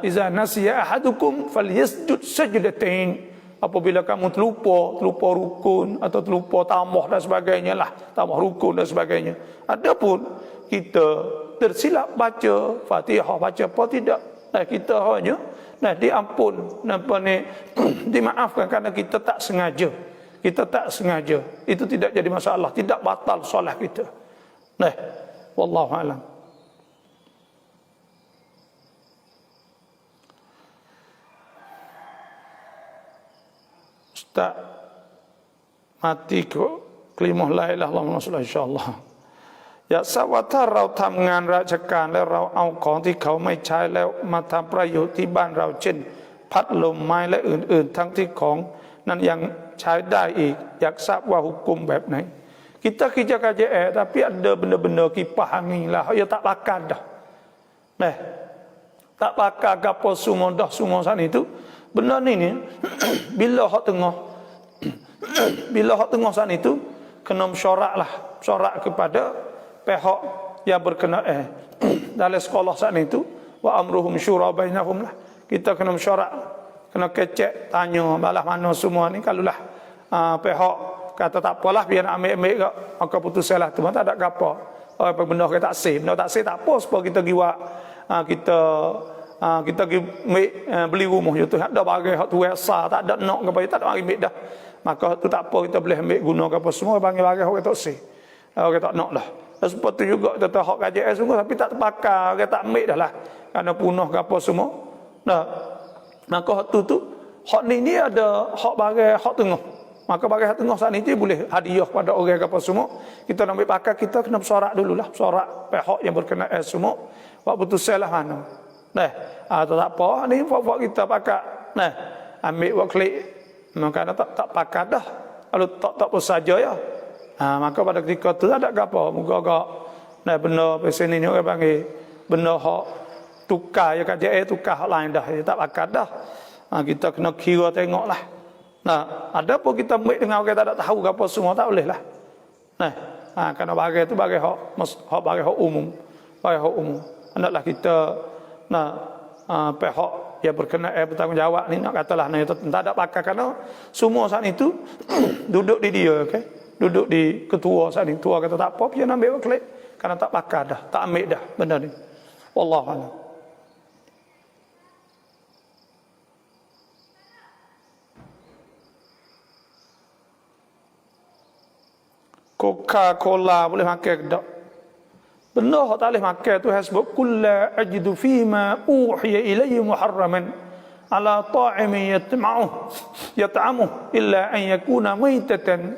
iza nasiya ahadukum falyasjud sajdatain. Apabila kamu terlupa rukun atau terlupa tambah dan sebagainya lah, tambah rukun dan sebagainya. Adapun kita tersilap baca Fatihah, baca apa tidak, kita hanya diampun, dimaafkan karena kita tak sengaja. Itu tidak jadi masalah, tidak batal solat kita. Wallahu a'lam. Ustaz mati kelimah la ilaha illallah insyaallah. อยากทราบว่าถ้าเราทำงานราชการแล้วเราเอาของที่เขาไม่ใช้แล้วมาทำประโยชน์ที่บ้านเราเช่นพัดลมไม้และอื่นๆทั้งที่ของนั้นยังใช้ได้อีกอยากทราบว่าhukumแบบไหน kita kerja KJS tapi ada benda-benda kipas angin lah ya tak pakai dah. Tak pakai gapo semua dah semua sana itu. Benda ni bila hak tengah sana itu kena syarat kepada pihak yang berkenaan dalam sekolah sana itu wa amruhum syura bainahum lah. Kita kena syarat, kena kecek tanya balas mana semua ni kalau lah pihak kata tak apalah biar nak ambil ke maka putuslah tu tak ada gapo. Benda kita tak save, tak apa supaya kita giwa kita pergi beli rumah tu ada bagai hak tu sah tak ada nak apa tak ada ambil dah. Maka tu tak apa kita boleh ambil guna apa semua panggil bagai hak tak sah. Orang tak nak lah. Seperti juga kita hak KJS semua tapi tak terpakai, orang tak ambil dah lah. Kerana punah ke apa semua. Maka hak tu hak ni ada hak bagai hak tengah. Maka bagai hak tengah saat ni boleh hadiah pada orang ke apa semua. Kita nak ambil pakai kita kena bersorak dululah, bersorak pihak yang berkenaan semua. Buat putuslah mana. Tak apa ni buat kita pakai. Ambil buat klik. Maka tak pakai dah. Kalau tak apa saja ya. Maka pada ketika tu ada apa? Moga-moga benda pesen ini orang panggil benda hak tukar ya KJS tukar hak lain dah. Tak pakai dah. Kita kena kira tengoklah. Ada pun kita ambil dengan orang tak ada tahu apa semua tak boleh lah. Kerana bagai tu bagai hak bagai hak umum. Bagai hak umum. Hendaklah kita pihak yang berkenaan bertanggungjawab ni nak katalah tak ada pakai kerana semua saat itu duduk di dia duduk di ketua saat ini. Ketua kata tak apa dia nak ambil klik kerana tak pakai dah, tak ambil dah benda ni. Wallahu a'lam. Coca-Cola boleh makan ke tak? Benda hak tak boleh makan tu sebab kullu ajidu fima uhiya ilayya muharraman ala ta'imin yat'amuhu illa an yakuna maytatan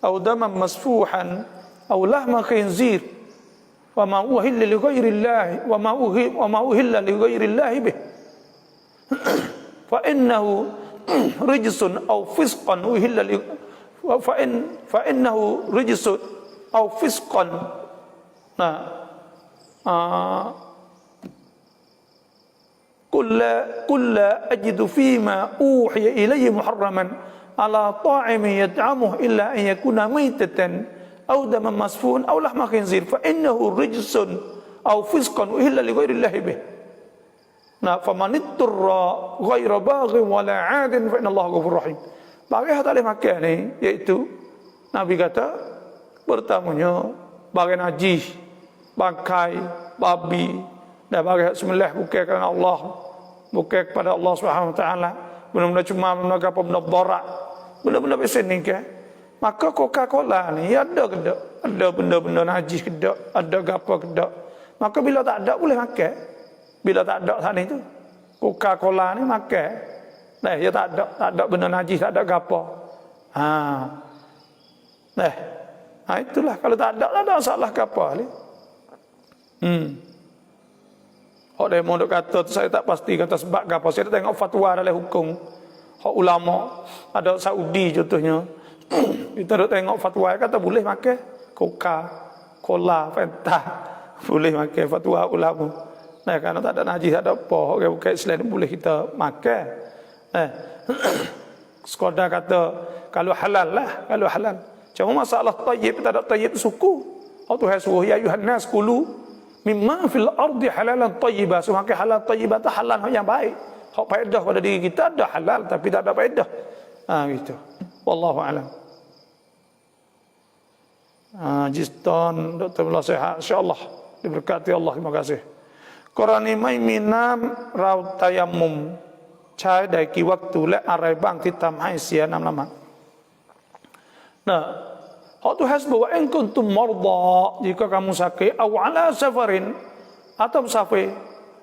aw daman masfuhan aw lahma khinzir wa ma uhilla li ghairi Allah wa ma uhilla li ghairi Allah bih fa innahu rijsun aw fisqan uhilla li fa innahu rijsun aw fisqan. Nah, kulla ajidu fima uhiya ilayya muharraman ala ta'imin yat'amuhu illa an yakuna maytatan aw daman masfun aw lahma khinzir fa innahu rijsun aw fisqan uhilla li ghairi llahi bih. Nah, faman ittarra ghaira baghin wala 'adin fa innallaha ghafurur rahim. Bagi hal tak boleh makan ni, iaitu Nabi kata pertamanya bagi najis, bangkai, babi, dan bagi sembelih bukan kerana Allah, bukan kepada Allah Subhanahu Wa Taala, benda-benda cuma benda apa benda darat, benda-benda biasa ni ke. Maka Coca-Cola ni ada ke tak? Ada benda-benda najis ke tak? Ada apa ke tak? Maka bila tak ada boleh makan. Bila tak ada sana itu Coca-Cola ni makan. Nah, dia tak ada benda najis, tak ada gapo. Itulah kalau tak ada masalah gapo ni. Orang yang kata tu saya tak pasti kata sebab gapo. Saya tengok fatwa dalam hukum hak ulama ada Saudi contohnya. Kita tengok fatwa kata boleh makan Coca-Cola, Fanta. Boleh makan fatwa ulama. Nah, kerana tak ada najis, tak ada apa, orang bukan Islam boleh kita makan. Sekadar kata kalau halal lah, kalau halal. Cuma masalah tayyib, tak ada tayyib suku. Allah Tuhan suruh ya ayuhan nas kulu mimma fil ardi halalan tayyibah. So makan halal tayyibah tu halal yang baik. Hak faedah pada diri kita ada halal tapi tak ada faedah. Gitu. Wallahu a'lam. Jiston Dr. Abdullah sihat insyaallah diberkati Allah, terima kasih. Korani mai minam rau tayammum ใช้ได้กี่วักตุและอะไรบ้างที่ทำให้เสียน้ำละหมาด Nah, Hatu hasbu wa in kuntum marda, jika kamu sakit, aw ala safarin, atau musafir,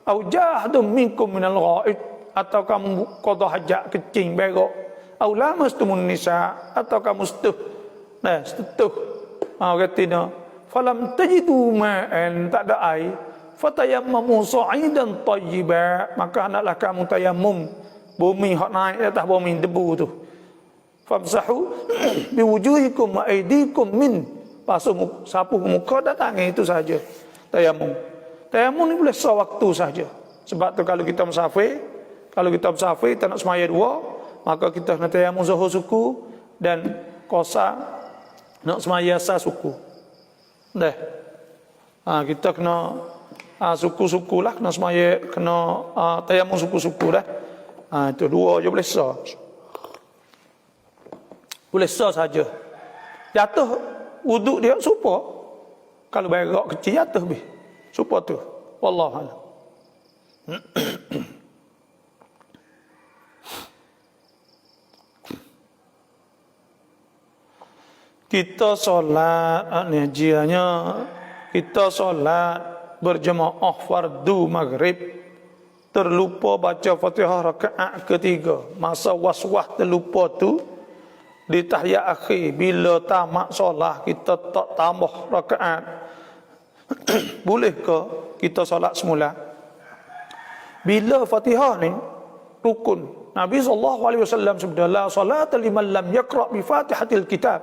aw jahadum minkum minal ghaid, atau kamu qada hajat kecing berok, aw lamastumun nisa, atau kamu setuh, katina, falam tajidu ma'an, tak ada air, fatayammamu sa'idan tayyiba, maka hendaklah kamu tayammum bumi hak naik atas bumi debu tu. Famsahu biwujuhikum wa aydikum min, basuh sapu muka dan tangan, itu saja tayamum. Tayamum ni boleh sewaktu saja. Sebab tu kalau kita musafir tak nak semaya dua, maka kita kena tayamum zuhur suku dan qasar nak semaya asar suku. Dah. Kita kena suku-suku lah, kena semaya, kena tayamum suku-suku dah. Itu dua je boleh sah. Boleh sah saja. Jatuh wuduk dia supa. Kalau berak kecil jatuh lebih. Supa tu. Wallahu a'lam. Kita solat ni jianya, kita solat berjemaah fardu maghrib, terlupa baca Fatihah rakaat ketiga. Masa was-was terlupa tu di tahiyat akhir, bila tamat solat kita tak tambah rakaat, boleh ke kita solat semula? Bila Fatihah ni rukun, Nabi SAW sabda, la salata liman lam yaqra bi Fatihatil kitab.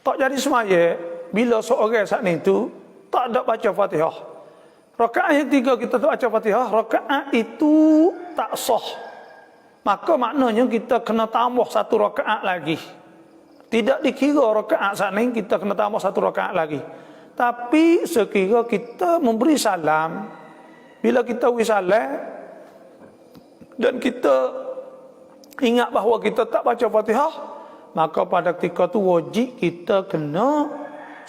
Tak jadi semaya bila seorang saat ni tu tak ada baca Fatihah. Rakaat yang tiga kita tak baca Fatihah, rakaat itu tak sah. Maka maknanya kita kena tambah satu rakaat lagi. Tidak dikira rakaat saat ini kita kena tambah satu rakaat lagi. Tapi sekira kita memberi salam, bila kita beri salam dan kita ingat bahawa kita tak baca Fatihah, maka pada ketika itu wajib kita kena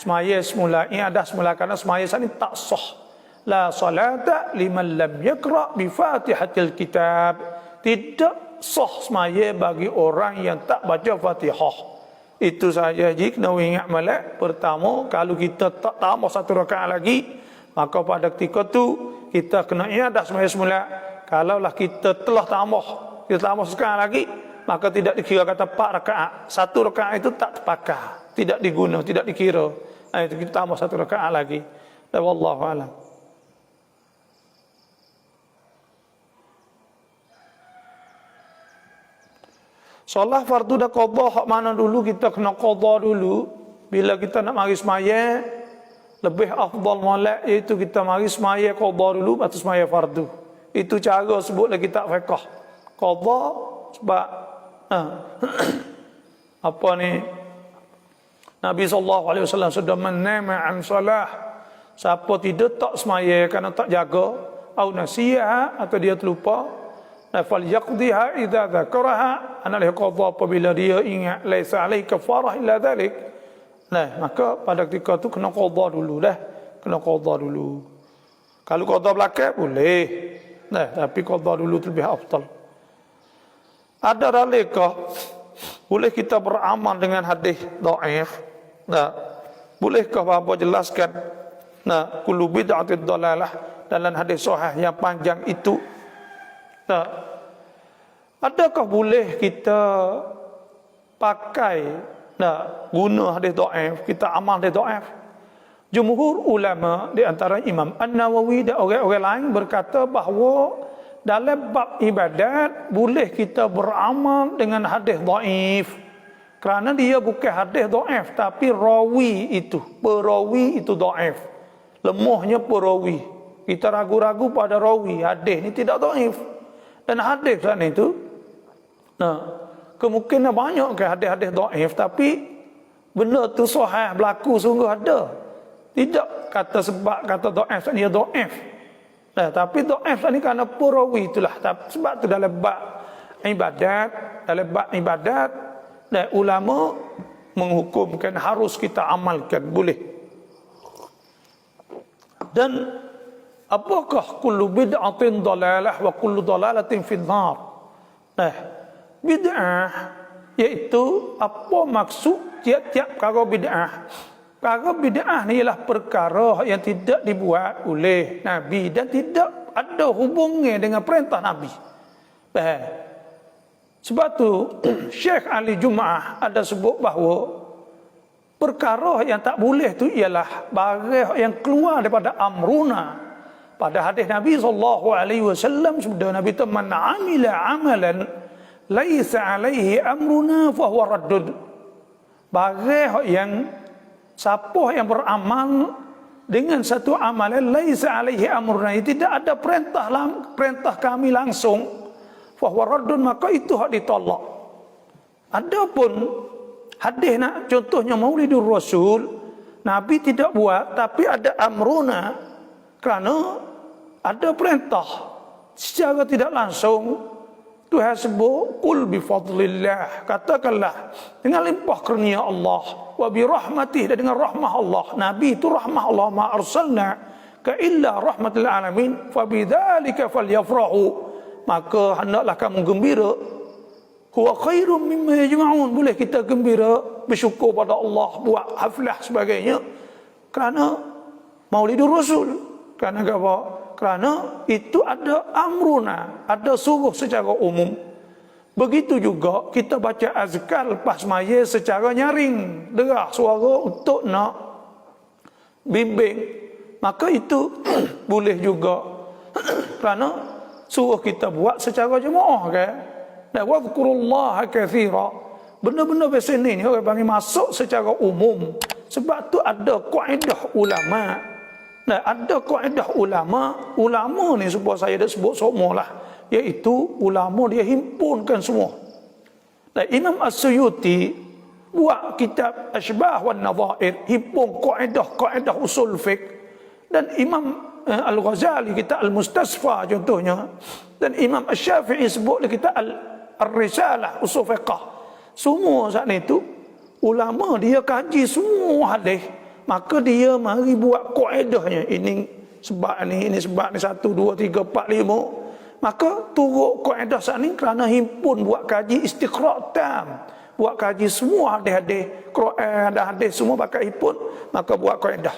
semaya semula. Ini ada semula kerana semaya saat ini tak sah. La salata liman lam yaqra bi Fatihatil kitab. Tidak sah semaya bagi orang yang tak baca Fatihah. Itu saja. Jika nak ingat malak, pertama, kalau kita tak tambah satu rakaat lagi, maka pada ketika itu kita kena iadah semaya semula. Kalaulah kita telah tambah sekarang lagi, maka tidak dikira kata 4 rakaat. Satu rakaat itu tak terpakai, tidak diguna, tidak dikira. Itu kita tambah satu rakaat lagi. Wallahu a'lam. Solat fardu dah qada hak mana dulu kita kena qada dulu. Bila kita nak mari semaya, lebih afdal molek iaitu kita mari semaya qada dulu baru semaya fardu. Itu cara sebut lagi tak fiqh. Qada sebab apa ni? Nabi SAW sudah menama an salah. Siapa tidak tak semaya kerana tak jaga, au nasiha atau dia terlupa, fal yaqdiha idza dzakaraha, analih qada apabila dia ingat, laisa alaihi kafarah illa dhalik. Maka pada ketika tu kena qada dulu dah, kena qada dulu. Kalau qada belakang boleh. Tapi qada dulu lebih afdal. Ada dalilkah boleh kita beramal dengan hadis dhaif? Bolehkah apa jelaskan? Kullu bid'atin dalalah dalam hadis sahih yang panjang itu. Adakah boleh kita pakai guna hadis dhaif, kita amal hadis dhaif? Jumhur ulama di antara Imam An-Nawawi dan orang-orang lain berkata bahawa dalam bab ibadat boleh kita beramal dengan hadis dhaif. Kerana dia bukan hadis dhaif tapi perawi itu dhaif. Lemahnya perawi. Kita ragu-ragu pada rawi. Hadis ni tidak dhaif. Dan hadis kan itu kemungkinan banyak ke hadis-hadis dhaif tapi benda tu sahih berlaku sungguh ada. Tidak kata sebab kata dhaif ni dhaif. Tapi dhaif ni kerana perawi itulah. Sebab tu dalam bab ibadat ulama menghukumkan harus kita amalkan boleh. Dan apakah kullu bid'atin dalalah wa kullu dalalatin fin-nar? Bid'ah iaitu apa maksud tiap-tiap perkara bid'ah. Perkara bid'ah ni ialah perkara yang tidak dibuat oleh Nabi dan tidak ada hubungnya dengan perintah Nabi. Sebab tu Syekh Ali Jumaah ada sebut bahawa perkara yang tak boleh tu ialah barang yang keluar daripada amruna. Pada hadis Nabi SAW sudah Nabi tu man amila amalan laisa alaihi amruna fa huwa raddud. Barang yang siapa yang beramal dengan satu amalan laisa alaihi amruna, tidak ada perintah kami langsung, fa huwa raddun, maka itu hak ditolak. Adapun hadis nak contohnya Maulidur Rasul, Nabi tidak buat tapi ada amruna kerana ada perintah secara tidak langsung. Tuhan sebut qul bi fadlillah, katakanlah dengan limpah kurnia Allah, wa bi rahmatih, dan dengan rahmah Allah. Nabi itu rahmah Allah, ma arsalna ka illa rahmatil alamin fa bidzalika falyafrahu, maka hendaklah kamu gembira. Huwa khairum mimma yajma'un, boleh kita gembira bersyukur pada Allah, buat haflah sebagainya kerana Maulidur Rasul. Kerana apa? Kerana itu ada amruna, ada suruh secara umum. Begitu juga kita baca azkar lepas maya secara nyaring, derah suara untuk nak bimbing, maka itu boleh juga kerana suruh kita buat secara jemaah kan. Dan wadhkurullaha katsira, benda-benda biasa ni orang panggil masuk secara umum. Sebab tu ada kaedah ulama. Ada kaedah ulama ni supaya saya dah sebut semualah, iaitu ulama dia himpunkan semua. Imam As-Suyuti buat kitab Ashbah wan Nadhair, himpun kaedah usul fiqh. Dan Imam Al-Ghazali kitab Al-Mustasfa contohnya, dan Imam Asy-Syafi'i sebut kitab Ar-Risalah usul fiqh. Semua saat itu ulama dia kaji semua hadis, maka dia mari buat kaedahnya. Ini sebab ni 1, 2, 3, 4, 5. Maka turut kaedah saat ni kerana himpun buat kaji istiqra' tam, buat kaji semua hadis-hadis Quran dan hadis semua pakai himpun, maka buat kaedah.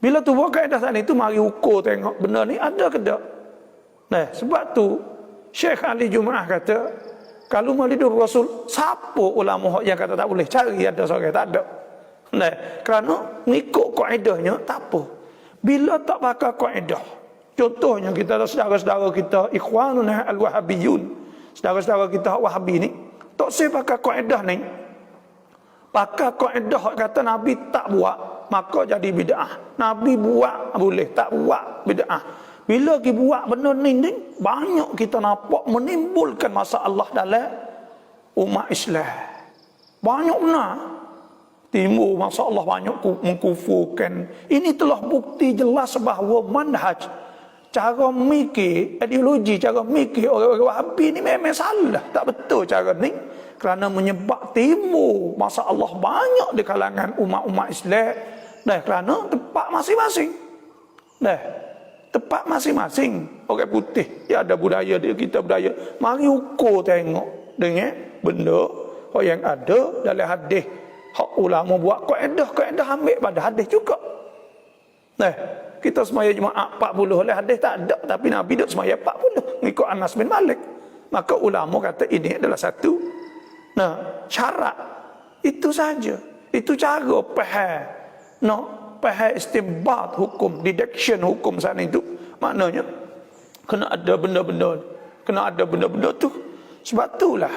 Bila tu buat kaedah saat ni tu mari ukur tengok benda ni ada ke tak. Sebab tu Syekh Ali Jumaah kata, kalau Maulidur Rasul, siapa ulama yang kata tak boleh? Cari ada seorang tak ada. Kerana mengikut kaedahnya tak apa. Bila tak pakai kaedah, contohnya kita ada saudara-saudara kita Ikhwanuna Al-Wahabiyun, saudara-saudara kita Wahabi ni, Tak saya pakai kaedah ni. Pakai kaedah kata Nabi tak buat, maka jadi bid'ah. Nabi buat boleh, tak buat bid'ah. Bila kita buat benda ni, banyak kita nampak menimbulkan masalah dalam umat Islam. Banyak benar. Timbul masalah banyak mengkufurkan. Ini telah bukti jelas bahawa manhaj, cara mikir, ideologi, cara mikir orang-orang Wahabi ni memang salah. Tak betul cara ni. Kerana menyebab timbul masalah banyak di kalangan umat-umat Islam. Dah kerana tempat masing-masing. Dah tempat masing-masing. Orang putih dia ada budaya dia, kita budaya. Mari ukur tengok dengan benda yang ada dalam hadis. Hak ulama buat kaedah ambil pada hadis juga. Nah, kita semaya Jumaat 40 oleh hadis tak ada, tapi Nabi duk semaya 40 mengikut Anas bin Malik. Maka ulama kata ini adalah satu syarat. Itu saja. Itu cara faham. Faham istinbat hukum, deduction hukum sana itu. Maknanya kena ada benda-benda. Kena ada benda-benda tu. Sebab itulah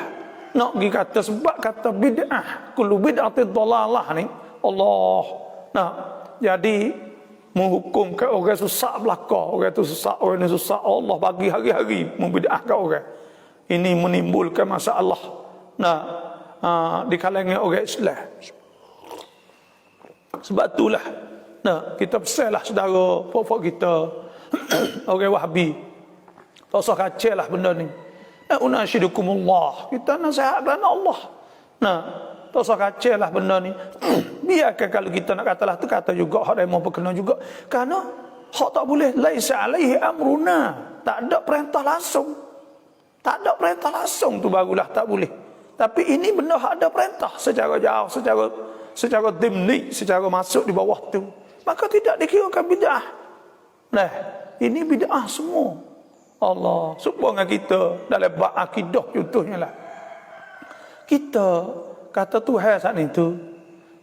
nak pergi kata, sebab kata bid'ah, kullu bid'atin dhalalah ni, Allah jadi menghukumkan orang susah belaka, orang tu susah, orang ni susah, Allah bagi hari-hari membid'ahkan orang. Ini menimbulkan masalah di kalangan orang Islam. Sebab itulah kita pesanlah saudara pokok kita orang Wahabi, tak usah kacau lah benda ni. Unasyidukumullah, kita nasihat kerana Allah. Tak usah kacau lah benda ni. Biarkan kalau kita nak katalah tu, kata juga hak demo berkena juga. Kerana hak tak boleh laisa alaihi amruna, tak ada perintah langsung. Tak ada perintah langsung tu barulah tak boleh. Tapi ini benda hak ada perintah secara jauh, secara dimni, secara masuk di bawah tu, maka tidak dikirakan bid'ah. Nah, ini bid'ah semua. Allah supaya kita dalam bab akidah contohnya lah. Kita kata Tuhan saat itu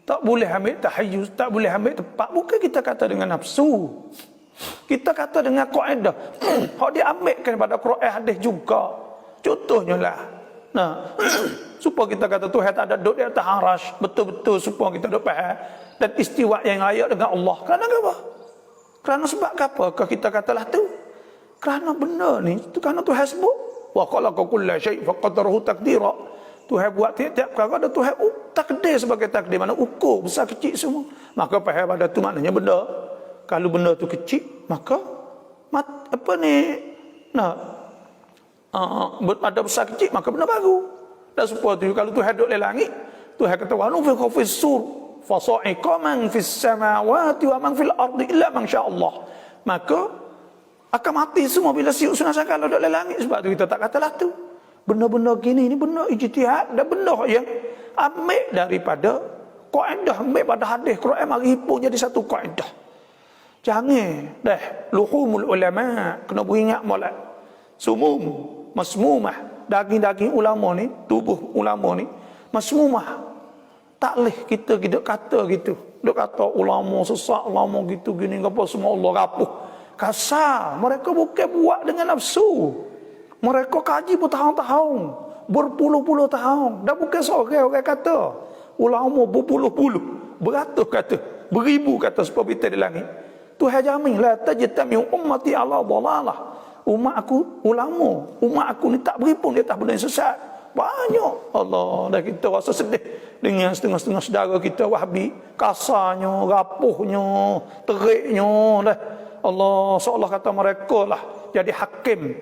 tak boleh ambil tahayyuz, tak boleh ambil tempat. Bukan kita kata dengan nafsu. Kita kata dengan kaedah. Hak diambilkan pada Quran hadis juga. Contohnya lah. Supaya kita kata Tuhan tak ada duduk di atas arash, betul-betul supaya kita duduk faham. Dan istiwa yang layak dengan Allah. Kerana apa? Kerana sebab apa? Kalau kita katalah tu, kerana benda ni, tu kerana Tuhan sebut wa khalaqa kulla syai' faqadarahu taqdira. Tuhan buat tiap-tiap perkara ada Tuhan takdir sebagai takdir, mana ukur besar kecil semua. Maka faham pada tu maknanya benda, kalau benda tu kecil, maka ada besar kecil, maka benda baru. Dan supaya tu kalau Tuhan duduk di langit, Tuhan kata wa nufikha fis sur fa sa'iqa man fis samawati wa man fil ardi illa man sya Allah. Maka akan mati semua bila siuk sunah sakal duduk di langit. Sebab tu kita tak katalah tu. Benda-benda gini ni benda ijtihad dan benda yang ambil daripada kaedah, ambil pada hadis Quran, mari hipung jadi satu kaedah. Jangan dah luhumul ulama, kena beringat molek. Sumum masmumah, daging-daging ulama ni, tubuh ulama ni masmumah. Tak leh kita kata gitu. Duk kata ulama sesak, ulama gitu gini apa semua Allah rapuh. Kasar. Mereka bukan buat dengan nafsu. Mereka kaji bertahun-tahun, berpuluh-puluh tahun. Dan bukan seorang orang kata. Ulama berpuluh-puluh, beratus kata, beribu kata supaya kita di langit. Tuhan jamin la tajtami ummati ala dhalalah. Umat aku ulama, umat aku ni tak beri pun di atas benda yang sesat. Banyak. Allah, dah kita rasa sedih dengan setengah-setengah saudara kita Wahabi, kasarnya, rapuhnya, teriknya dah. Allah seolah kata mereka lah jadi hakim.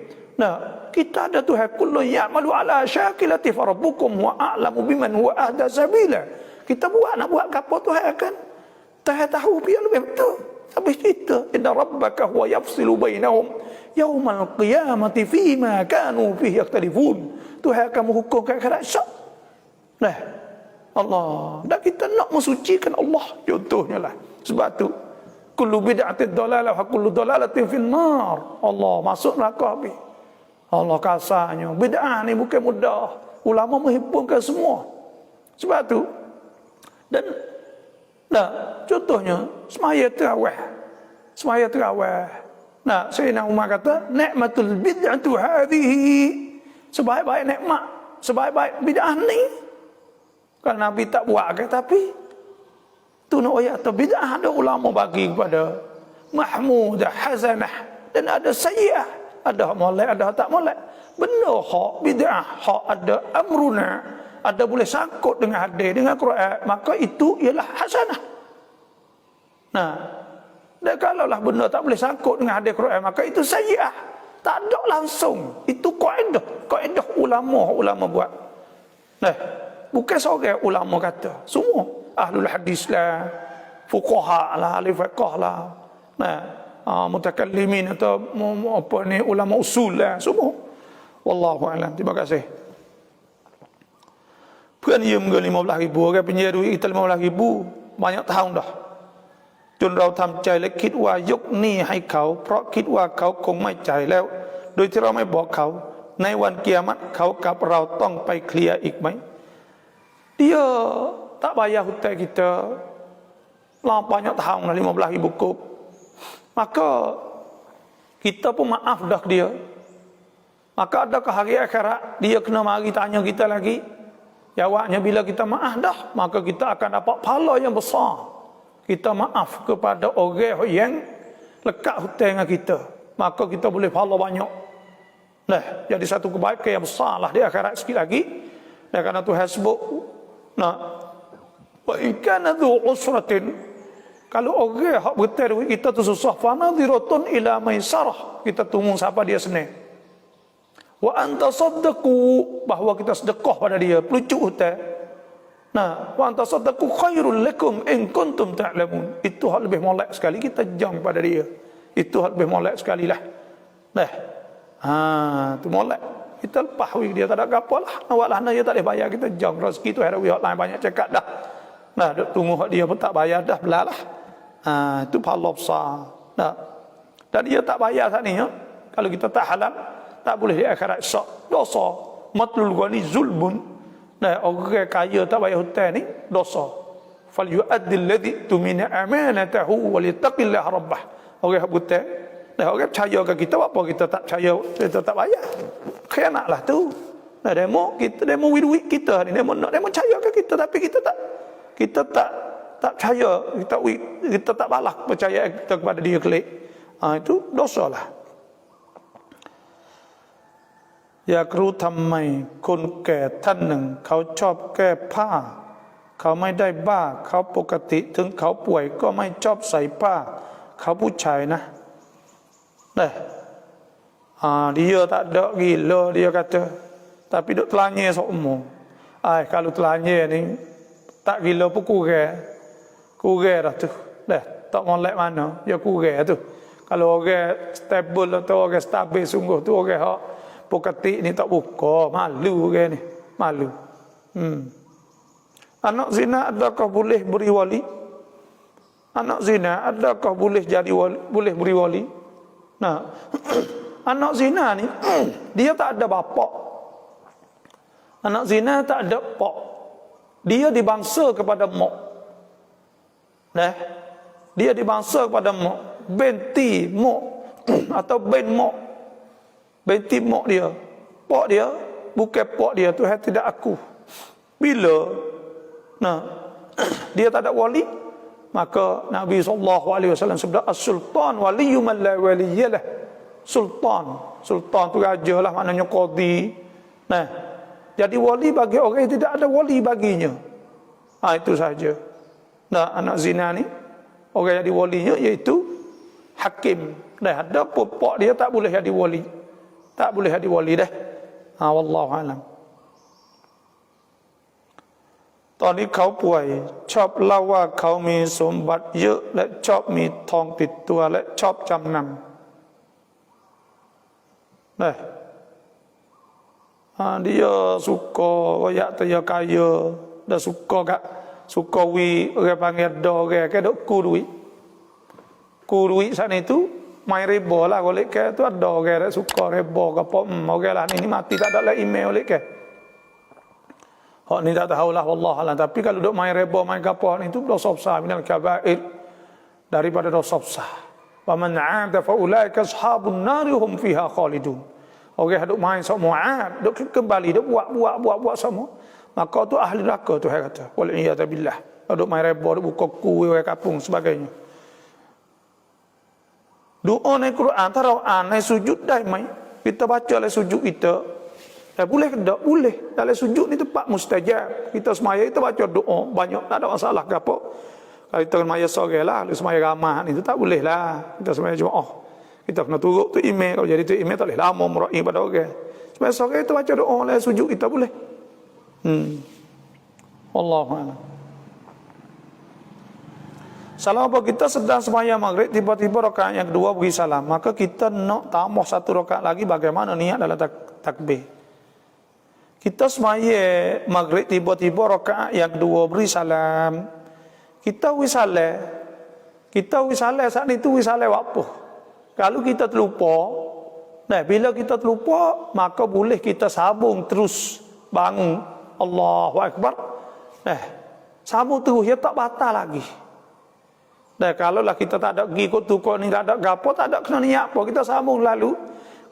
Kita ada Tuhan kullu ya'malu ala syakilati farabbukum wa a'lamu biman huwa ahda sabila. Kita nak buat apa Tuhan akan Tuhan tahu biar lebih betul. Habis kita inna rabbaka huwa yafsilu bainahum yaumal qiyamati fima kanu fihi yakhtalifun. Tuhan akan menghukumkan akhirat esok. Allah, dan kita nak mensucikan Allah contohnya lah. Sebab tu kullu bid'atin dhalalah wa kullu dhalalatin fin nar. Allah masuk neraka habis. Allah kasarnya. Bid'ah ni bukan mudah. Ulama menghimpunkan semua. Sebab tu dan contohnya semaya tarawih. Semaya tarawih. Sayyidina Umar kata, "Ni'matul bid'atu hadhihi." Sebaik-baik nikmat sebaik-baik bid'ah ni. Kalau Nabi tak buat ke, tapi tu nak ayat tu bid'ah ada ulama bagi kepada mahmudah, hasanah dan ada sayyi'ah. Ada molek, ada tak molek. Benda hak bid'ah, hak ada amruna, ada boleh sangkut dengan hadis, dengan Quran, maka itu ialah hasanah. Nah, dan kalaulah benda tak boleh sangkut dengan hadis Quran, maka itu sayyi'ah. Tak ada langsung. Itu kaedah ulama buat. Nah, bukan seorang ulama kata. Semua ahlul hadis lah, fuqaha lah, ahli fiqh lah. Nah, mutakallimin atau apa ni, ulama usul lah, semua. Wallahu a'lam. Terima kasih. Bukan ia menggal 15,000, orang pinjam duit kita 15,000 banyak tahun dah. จนเราทำใจและคิดว่ายกหนี้ให้เขาเพราะคิดว่าเขาคงไม่จ่ายแล้วโดยที่เราไม่บอกเขาในวันกิยามัตเขากับเราต้องไปเคลียร์อีกไหม dia tak bayar hutang kita lama banyak tahun dah 15,000 kub, maka kita pun maaf dah dia, maka adakah hari akhirat dia kena mari tanya kita lagi? Jawabnya bila kita maaf dah, maka kita akan dapat pahala yang besar. Kita maaf kepada orang yang lekat hutang dengan kita, maka kita boleh pahala banyak. Nah, jadi satu kebaikan yang besar lah di akhirat sikit lagi. Dan kerana Tuhan sebut, nah, wa ikana dhu usratin, kalau orang hak berhutang duit kita tu susah, fanadhiratun ila maisarah, kita tunggu siapa dia senang. Wa anta saddaqu, bahawa kita sedekah pada dia, pelucuk hutang. Nah, wa anta saddaqu khairul lakum in kuntum ta'lamun. Itu hal lebih molek sekali kita jang pada dia. Itu hal lebih molek sekali lah. Nah, tu molek. Kita lepas dia tak ada apa lah. Awaklah dia tak boleh bayar kita jang rezeki tu ada wihak lain banyak cakap dah. Nah, duk tunggu hak dia pun tak bayar dah belalah. Itu pahala besar. Nah, dan dia tak bayar saat ni ya. Kalau kita tak halal, tak boleh di akhirat syak. Dosa. Matlul ghani zulmun. Nah, orang kaya tak bayar hutang ni dosa. Fal yu'addil ladzi tumina amanatahu wa littaqillaha rabbah. Orang hak hutang, nah orang percaya ke kita, apa kita tak percaya, kita tak bayar. Khianatlah tu. Nah, demo duit kita ni, demo percaya ke kita, tapi kita tak percaya, kita tak balas percaya kita kepada dia kelik. Itu dosalah. อยากรู้ทำไมคนแก่ท่านหนึ่งเขาชอบแก้ผ้าเขาไม่ได้บ้าเขาปกติถึงเขาป่วยก็ไม่ชอบใส่ผ้าเขาผู้ชายนะdia tak ada gila dia kata tapi duk telanya seumur kalau telanya ni tak gila pun kurang dah tu tak molek mana dia kurang tu kalau orang stable atau orang stabil sungguh tu orang hak pokati ni tak buka, malu ke ni, malu. Anak zina adakah boleh beri wali? Anak zina adakah boleh jadi wali, boleh beri wali? Nah, anak zina ni dia tak ada bapa. Anak zina tak ada pak. Dia dibangsa kepada mak. Nah, dia dibangsa kepada mak, benti mak atau ben mak. Benti mak dia, pak dia, bukan pak dia, Tuhan tidak aku. Bila dia tak ada wali, maka Nabi SAW sebut as-sultan waliyyu man la waliyyalah. Sultan tu raja lah, maknanya qadi. Nah, jadi wali bagi orang yang tidak ada wali baginya. Itu saja. Nah, anak zina ni orang jadi walinya iaitu hakim. Dah ada pun pak dia tak boleh jadi wali. Tak boleh jadi wali dah. Wallahu alam. ตอนนี้เขาป่วยชอบเล่าว่าเขามีสมบัติเยอะและชอบมีทองติดตัวและชอบจำนำdia suka royak dia kaya dan suka orang panggil orang ke dok ku duit sana itu main riba lah golek ke tu ada orang suka riba ke apa orang lah ni mati tak ada lah email golek ke hak ni tak tahulah wallah alam tapi kalau duk main riba main apa ni tu dosa besar minal kabair daripada dosa besar wa man 'ada fa ulaika ashabun nar hum fiha khalidun Orang duk main sok Mu'ad, duk kembali, duk buat semua. Maka tu ahli neraka tu saya kata. Wal iyad billah. Duk main reba, duk buka kuih, orang kapung sebagainya. Doa ni Quran, tarawih, ni sujud dah mai. Kita baca le sujud kita. Boleh ke tak? Boleh. Dalam sujud ni tempat mustajab. Kita semaya kita baca doa, banyak tak ada masalah ke apa. Kalau kita semaya sore lah, kalau semaya ramah ni tu tak boleh lah. Kita semaya Jumaat. Kita kena turut tu email. Kalau jadi tu email tak boleh lama meraih pada orang. Semaya sore kita baca doa le sujud kita boleh. Wallahualam. Salam apa kita sedang sembahyang maghrib, tiba-tiba rakaat yang kedua beri salam, maka kita nak tambah satu rakaat lagi, bagaimana niat dalam takbir? Kita sembahyang maghrib, tiba-tiba rakaat yang kedua beri salam, kita wisalah saat itu wisalah apa? Kalau kita terlupa, nah bila kita terlupa, maka boleh kita sambung terus bangun Allahu Akbar, sambung terus, ya tak batal lagi. Dan kalau lah kita tak ada pergi kot tu kot ni, tak ada gapo, tak ada kena niat apa, kita sambung lalu.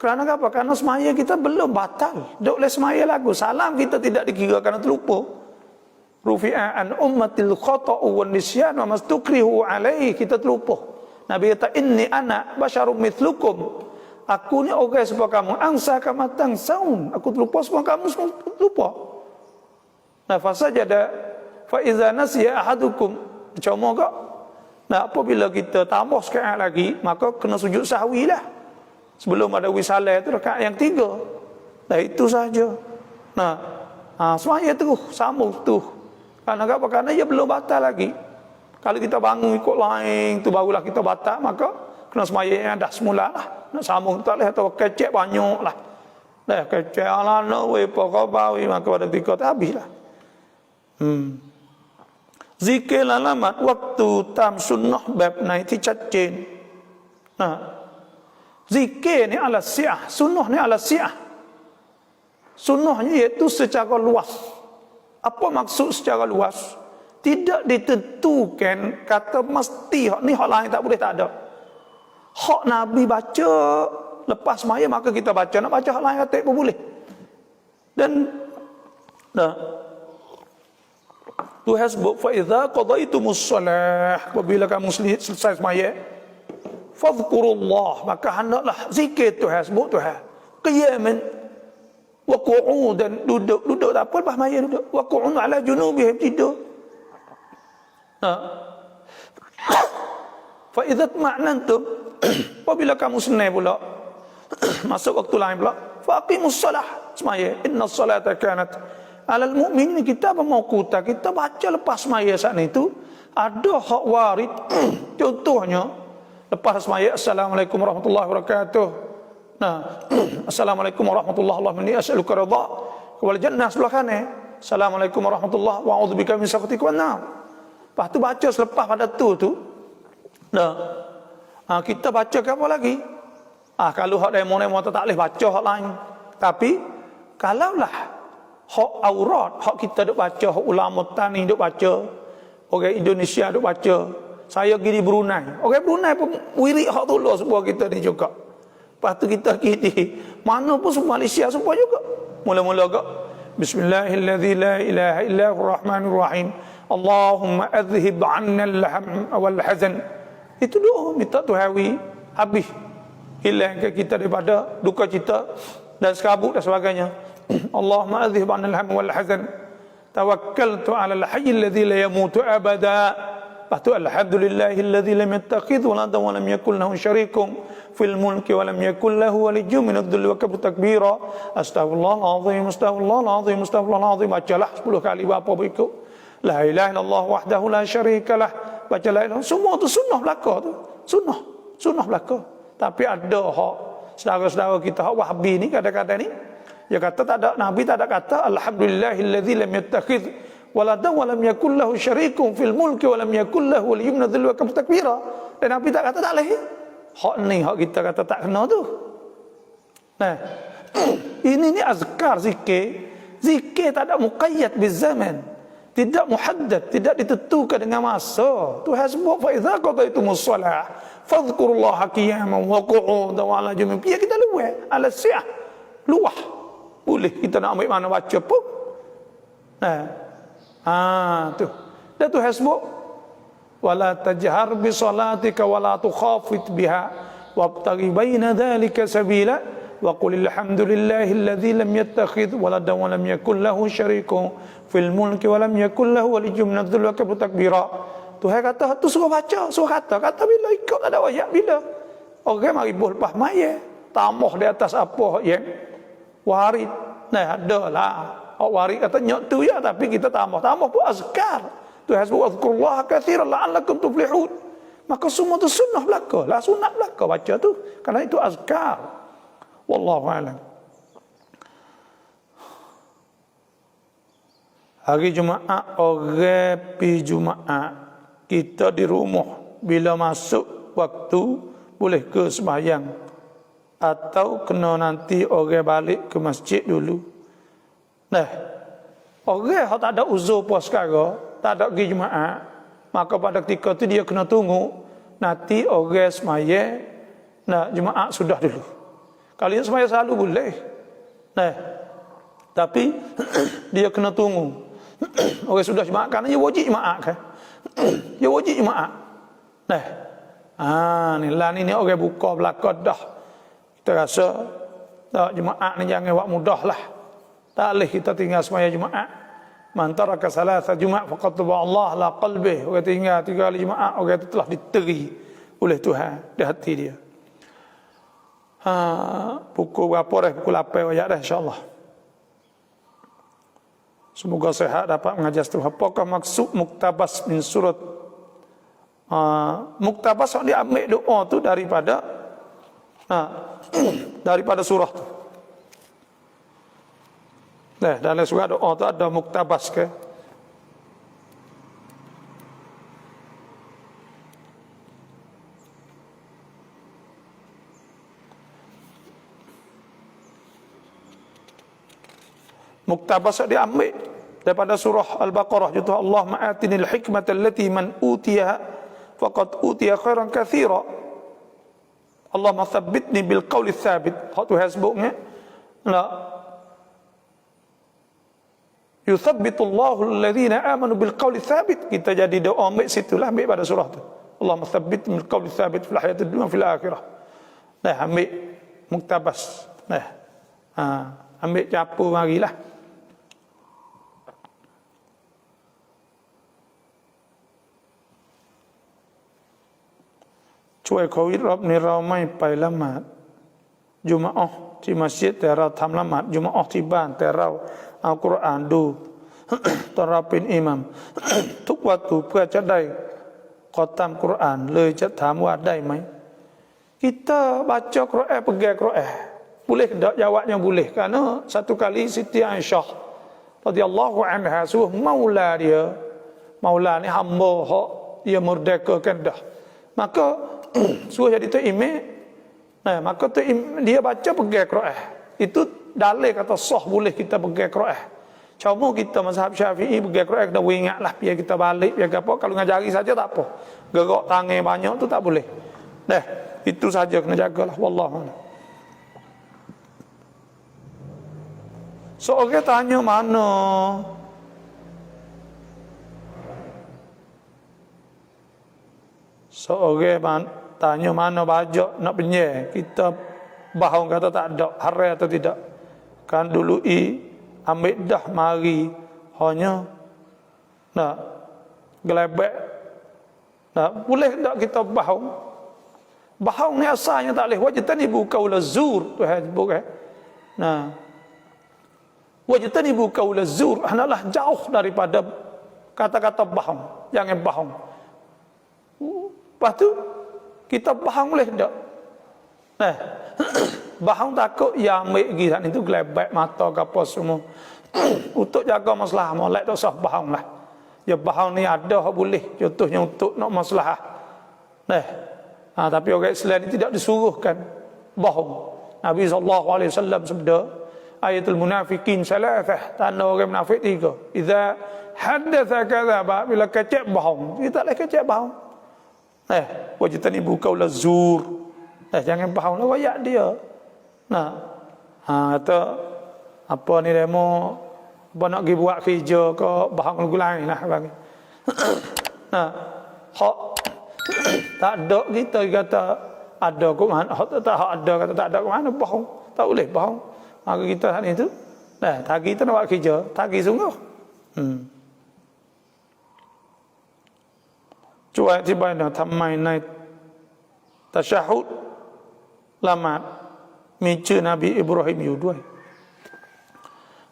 Kerana apa? Kerana semaya kita belum batal. Duk le semaya lagu. Salam kita tidak dikira kerana terlupa. Rufi'a an ummatil khata'u wan nisyan wa mastukrihu alaihi, kita terlupa. Nabi kata inni ana basyarum mithlukum. Aku ni orang seperti kamu, angsa kama tangsaun. Aku terlupa semua kamu semua terlupa. Nah, fasajada fa iza nasiya ahadukum. Cuma kak. Nah, apabila kita tambah sekali lagi, maka kena sujud sahwi lah. Sebelum ada wisalah itu rakaat yang 3. Nah, itu saja. Nah, semaya terus, sambung tu. Karena apa? Karena ia belum batal lagi. Kalau kita bangun ikut lain, tu barulah kita batal, maka kena semaya yang dah semula lah. Nak sambung tak boleh, atau kecek banyak lah. Dah kecek ala no we pokobawi, maka pada tiga tak habis lah. Zikir alamat waktu tam sunnah bab naikชัดเจน zikir ni ala si'ah, sunnah ni ala si'ah. Sunnahnya iaitu secara luas. Apa maksud secara luas? Tidak ditentukan kata mesti hak ni hak lain tak boleh, tak ada. Hak Nabi baca lepas maya maka kita baca, nak baca hak lain kata pun boleh. Dan Tuhan sebut fa idza qadaitumus shalah, apabila kamu selesai sembahyang, fadhkurullah, maka hendaklah zikir Tuhan, sebut Tuhan. Qiyaman wa qu'udan, duduk tak apa lepas sembahyang duduk. Wa qu'un ala junubihim, tidur. Fa idza ma'nantum, apabila kamu senang pula masuk waktu lain pula, faqimus shalah, sembahyang. Innas salata kanat alal mu'minin, kita mauquta, kita baca lepas semaya saat itu ada hak warid. Contohnya lepas semaya, assalamualaikum warahmatullahi wabarakatuh. Assalamualaikum warahmatullahi wabarakatuh, inni as'aluka ridha wal jannah, sebelah kanan assalamualaikum warahmatullahi wa a'udzubika min sakhatika wan nar. Lepas tu baca selepas pada tu kita baca ke apa lagi? Kalau hak demo tak boleh baca hak lain. Tapi kalaulah hak aurat, hak kita duk baca, hak ulama tani duk baca, orang Indonesia duk baca. Saya pergi di Brunei, orang Brunei pun wirid hak tulus semua kita ni juga. Lepas tu kita pergi di mana pun semua, Malaysia semua juga. Mula-mula agak bismillahirrahmanirrahim, la ilaha illa rahmanir rahim, Allahumma adhhib 'anna al-ham wal hazan. Itu doa minta Tuhan habis hilangkan kita daripada duka cita dan sekabut dan sebagainya. Allahumma adhhib 'anna al-ham wal hazan, tawakkaltu 'ala al-hayy alladhi la yamutu abada. Patu alhamdulillahi alladhi lam yattakhidh waladan wa lam yakul lahu syarikun fil mulki wa lam yakul lahu waliyyun min adh-dhulli wa kabir takbira. Astaghfirullahal azim, astaghfirullahal azim, astaghfirullahal azim. Bacalah 10 kali apa berikut. La ilaha illallah wahdahu la syarikalah. Baca la ilaha, semua tu sunnah belaka tu. Sunnah belaka. Tapi ada hak saudara-saudara kita hak Wahabi ni kadang-kadang ni dia kata tak ada, Nabi tak ada kata alhamdulillahilladzi lam yattakhidh waladan wa lam yakul lahu syarikun fil mulki wa lam yakul lahu waliyyun min adh-dhilli wa kabir takbira. Dan Nabi tak kata tak boleh. Hak ni hak kita kata tak kena tu. Nah, ini azkar zikir. Zikir tak ada muqayyad bizaman. Tidak muhaddad, tidak ditentukan dengan masa. Tuhan sebut fa idza qadaitumus shalah fadhkurullaha qiyaman wa qu'udan wa ala junub. Ya kita luar ala si'ah. luah. Boleh kita nak ambil mana baca pun. Tu. Dan tu hasbuk. Wala tajhar bi salatika wala tukhafit biha wabtaghi baina dhalika sabila wa qul alhamdulillahi alladhi lam yattakhidh waladan wa lam yakul lahu syarikun fil mulki wa lam yakul lahu waliyyun min adh-dhulli wa kabir takbira. Tuhan kata tu suruh baca, suruh kata bila ikut tak ada ayat bila. Orang mari buh lepas mayat, tambah di atas apa yang warid. Adalah. Warid kata nyok tu ya, tapi kita tambah pun azkar. Tu hasbu azkurullah katsiran la'allakum tuflihun. Maka semua tu sunnah belaka, lah sunat belaka baca tu. Kerana itu azkar. Wallahu a'lam. Hari Jumaat, orang pi Jumaat, kita di rumah bila masuk waktu boleh ke sembahyang atau kena nanti orang balik ke masjid dulu. Orang yang tak ada uzur puas sekarang, tak ada pergi Jumaat, maka pada ketika itu dia kena tunggu nanti orang sembahyang Jumaat sudah dulu. Kalau yang sembahyang selalu boleh. Tapi dia kena tunggu orang sudah Jumaat, kerana dia wajib Jumaat kan. Dia wajib Jumaat. Ni lah ni orang buka belakang dah. Kita rasa Jumaat ni jangan buat mudah lah. Tak boleh kita tinggal sembahyang Jumaat. Man taraka salasa Jumaat faqad taba Allah la qalbih. Orang tinggal 3 kali Jumaat, orang itu telah diteri oleh Tuhan di hati dia. Pukul berapa dah? Pukul 8 ayat dah insya-Allah. Semoga sehat dapat mengajar seterusnya. Apakah maksud muktabas min surat? Muktabas dia ambil doa tu daripada surah tu. Dalam surah doa tu ada muktabas ke? Muktabas diambil daripada surah Al-Baqarah itu Allah ma'atinil hikmata allati man utiyaha faqad utiya khairan katsira. Allah mathabbitni bil qawli tsabit. Hak tu hasbuknya. Yuthabbitullahu alladhina amanu bil qawli tsabit. Kita jadi doa ambil situlah, ambil pada surah tu. Allah mathabbitni bil qawli tsabit fil hayatid dunya fil akhirah. Ambil muktabas. Ambil capur marilah. Cuai COVID rอบนี้เราไม่ไปละหมาดจุมอะห์ที่มัสยิดแต่เราทำละหมาดจุมอะห์ที่บ้านแต่เราเอากุรอานดู ตอนเราเป็นอิหมัม ทุกวัตถุเพื่อจะได้ขอตามกุรอานเลยจะถามว่าได้ไหม Kita baca Quran, pegang Quran, boleh tak? Jawabnya boleh. Kerana satu kali Siti Aisyah radhiyallahu anha suruh maula dia, maula ni hamba hak dia merdekakan dah, maka suruh jadi tu imam. Maka tu dia baca pegang Quran. Itu dalil kata sah boleh kita pegang Quran. Cuma kita mazhab Syafi'i pegang Quran kena ingatlah biar kita balik biar apa, kalau ngajari saja tak apa. Gerak tangan banyak tu tak boleh. Itu saja kena jagalah, wallahu a'lam. Seorang tanya mana tanya mana bajak nak penyel, kita bahang kata tak ada haram atau tidak. Kan dulu ambil dah mari hanya gelebek. Boleh tak kita bahang? Bahang ni asalnya tak boleh. Wajtanibu qaula zur, Tuhan sebut kan. Wajtanibu qaula zur, hendaklah jauh daripada kata-kata bahang. Jangan bahang. Lepas tu kita bahang boleh tak? Bahang takut yang ambil pergi sana itu gelebek mata ke apa semua. Untuk jaga masalah molek tak usah bahang lah. Ya bahang ni ada boleh. Contohnya untuk nak masalah. Tapi orang Islam ini tidak disuruhkan bohong. Nabi SAW sabda, ayatul munafikin salasah, tanda orang munafik 3. Idza haddatha kadzaba, bila kecek bohong. Kita tak boleh kecek bohong. Wajtanibu qaula zur. Jangan bohong lah wayak dia. Kata apa ni demo apa nak pergi buat kerja ke bahan lagu lain lah bagi. Nah, hak tak ada kita kata ada ke mana, hak tak ada kata tak ada ke mana, bohong. Tak boleh bohong. Maka kita hari itu tagi kita nak buat kerja, tagi sungguh. Cuba tiba dah tamai naik tasyahud lama meja Nabi Ibrahim yudai.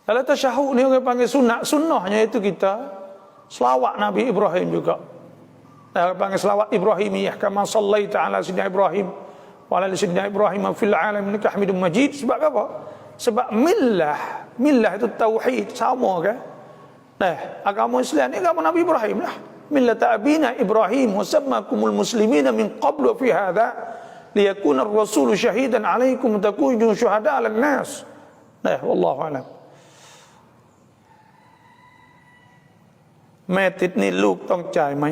Dalam tasyahud ni orang panggil sunnahnya itu kita selawat Nabi Ibrahim juga. Orang panggil selawat Ibrahimiyah kama sallaita ala sayyidina Ibrahim wa ala sayyidina Ibrahim fil alamin innaka Hamidum Majid. Sebab apa? Sebab millah itu tauhid sama kan? Agama Islam ni agama Nabi Ibrahim lah. Millat abina Ibrahim wa sammakumul muslimina min qablu fi hadha liyakuna ar-rasulu syahidan 'alaikum takunu syuhada 'alan nas. Wallahu a'lam. Mẹ thịt niลูก ต้องจ่ายไหม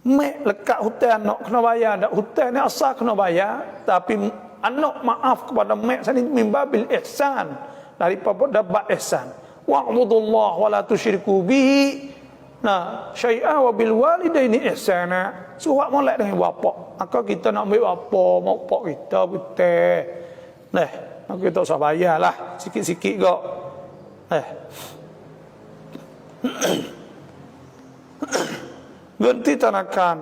Mẹ lekat hutang anak kena bayar tak? Hutang ni asal kena bayar, tapi anak maaf kepada mẹ sini mimbabil ihsan, daripada bab ihsan. Wa'budullah wa la tusyriku bihi syai'a wa bil walidaini ihsana. Suruh molek dengan bapak. Maka kita nak ambil bapak, mak pak kita betul. Maka kita usah bayarlah sikit-sikit kok. Ganti tanakan,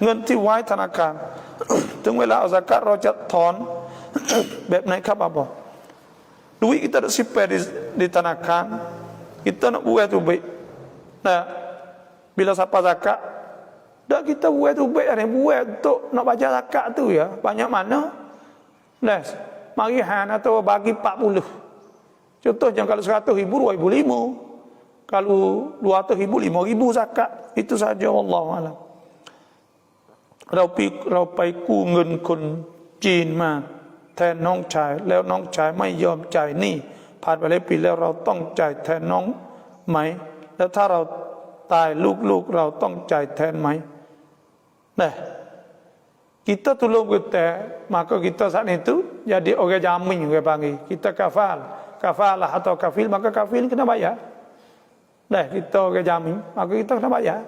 ganti wai tanakan. ถึงเวลาเอาซะกาตเราจะถอน แบบไหนครับapa? Duit kita tak simpan di tanakan, kita nak buat tu baik. Bila siapa zakat, dak kita buat tu baik, ada buat untuk nak baca zakat tu ya, banyak mana? Mari han atau bagi 40. Contohnya kalau 100,000 2,500. Kalau 200,000 5,000 zakat. Itu saja wallahu alam. เราไปกู้เงินคนจีนมาแทนน้องชายแล้วน้องชายไม่ยอมจ่ายหนี้ผ่านไปหลายปีแล้วเราต้องจ่ายแทนน้องไหมแล้วถ้าเราตายลูกเราต้องจ่ายแทนไหมkita tolong kita, maka kita saat itu jadi orang jamin orang panggil. Kita kafalah atau kafil, maka kafil kena bayar. Kita orang jamin, maka kita kena bayar.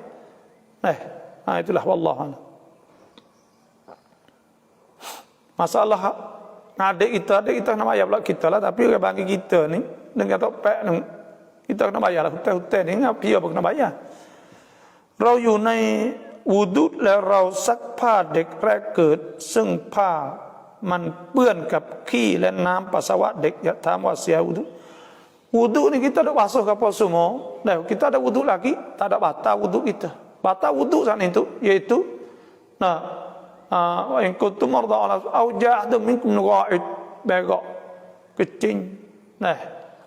Itulah wallahu a'lam. Masalah adik kita kena bayar pula kita lah, tapi orang panggil kita ni dengan topek ni kita kena bayar lah. Hutan ni dia pun kena bayar. เราอยู่ในวุดุแล้วเราซักผ้าเด็กแรกเกิดซึ่งผ้ามันเปื้อนกับขี้และน้ำปัสสาวะเด็กอย่าถามว่าเสียวุดุni kita ada basuh kapal semua. Kita ada wudu lagi, tak ada batal wudu kita. Batal wudu saat itu yaitu wa in kuntum marda aw ja'adum minkum gha'id begok kecing.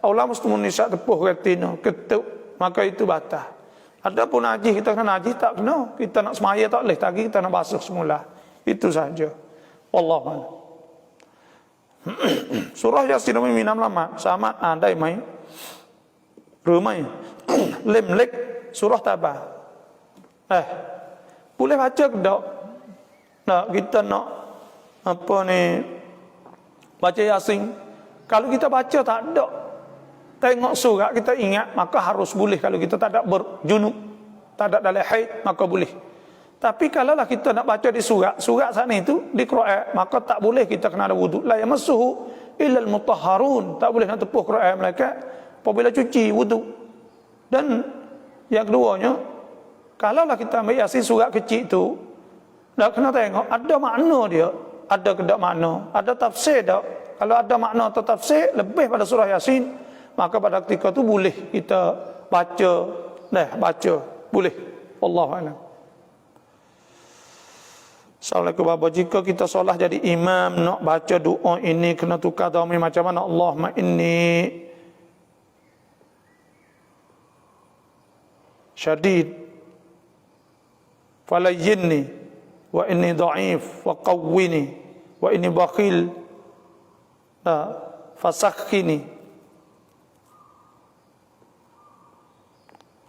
Aw lamastumun nisa tepuh retina ketuk, maka itu batal. Adapun najis kita kena najis tak kena. Kita nak semaya tak boleh, tadi kita nak basuh semula. Itu saja. Wallahu a'lam. Surah Yasinมีน้ำละหมาดสามารถอ่านได้ไหมหรือไม่เล่มเล็กsurah Tabah boleh baca ke tak? Kita nak apa ni baca Yasin. Kalau kita baca tak ada, tengok surat kita ingat, maka harus boleh. Kalau kita tak ada berjunub, tak ada dalam haid, maka boleh. Tapi kalaulah kita nak baca di surat sana itu di Quran, maka tak boleh kita kena ada wudu. La yamassuhu illa al-mutahharun. Tak boleh nak tepuh Quran malaikat apabila cuci wudu. Dan yang keduanya, kalaulah kita ambil Yasin surat kecil itu, nak kena tengok ada makna dia, ada ke tak makna, ada tafsir tak. Kalau ada makna atau tafsir lebih pada surah Yasin, maka pada ketika itu boleh kita baca, boleh. Wallahu a'lam. Assalamualaikum Bapak. Jika kita solat jadi imam nak baca doa ini kena tukar dhamir macam mana? Allahumma inni syadid falayyinni wa inni dha'if wa qawwini wa inni bakhil fasakhini.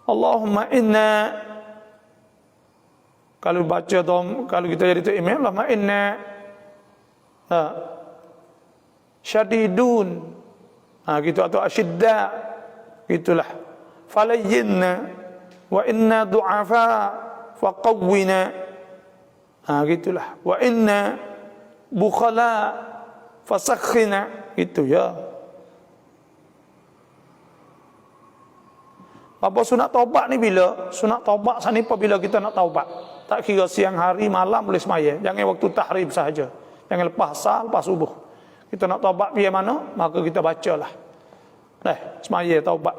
Allahumma inna, kalau baca kalau kita jadi tu imam, Allahumma inna syadidun, gitu, atau asyidda, gitulah. Falayyinna wa inna du'afa faqawwina, gitulah. Wa inna bukhala fasakhina, gitu ya. Apa sunat taubat ni bila? Sunat taubat sani apabila kita nak taubat. Tak kira siang hari malam boleh semaya. Jangan waktu tahrib sahaja. Jangan lepas asar, lepas subuh. Kita nak taubat biar mana? Maka kita bacalah. Semaya taubat.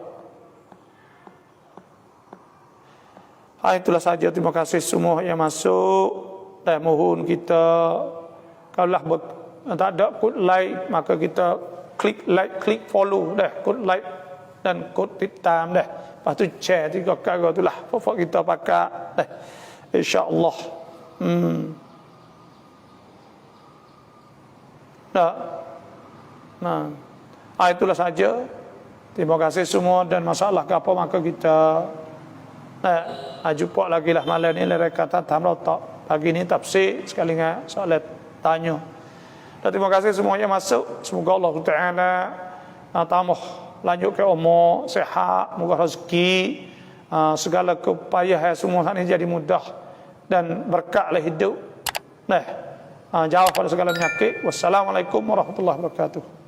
Itulah saja. Terima kasih semua yang masuk. Mohon kita, kalau tak ada kod like, maka kita klik like, klik follow kod like dan kod titam Lepas tu share 3 perkara itulah pokok kita pakai insya-Allah. Itulah saja. Terima kasih semua, dan masalah ke apa maka kita jumpa lagi lah malam ni kata tamrotak. Pagi ni tafsir sekali dengan soalan tanya. Dan terima kasih semua yang masuk. Semoga Allah Taala tambah lanjut ke umur, sehat, moga rezeki, segala kepayahan semua ini jadi mudah dan berkatlah hidup. Jauh pada segala penyakit. Wassalamualaikum warahmatullahi wabarakatuh.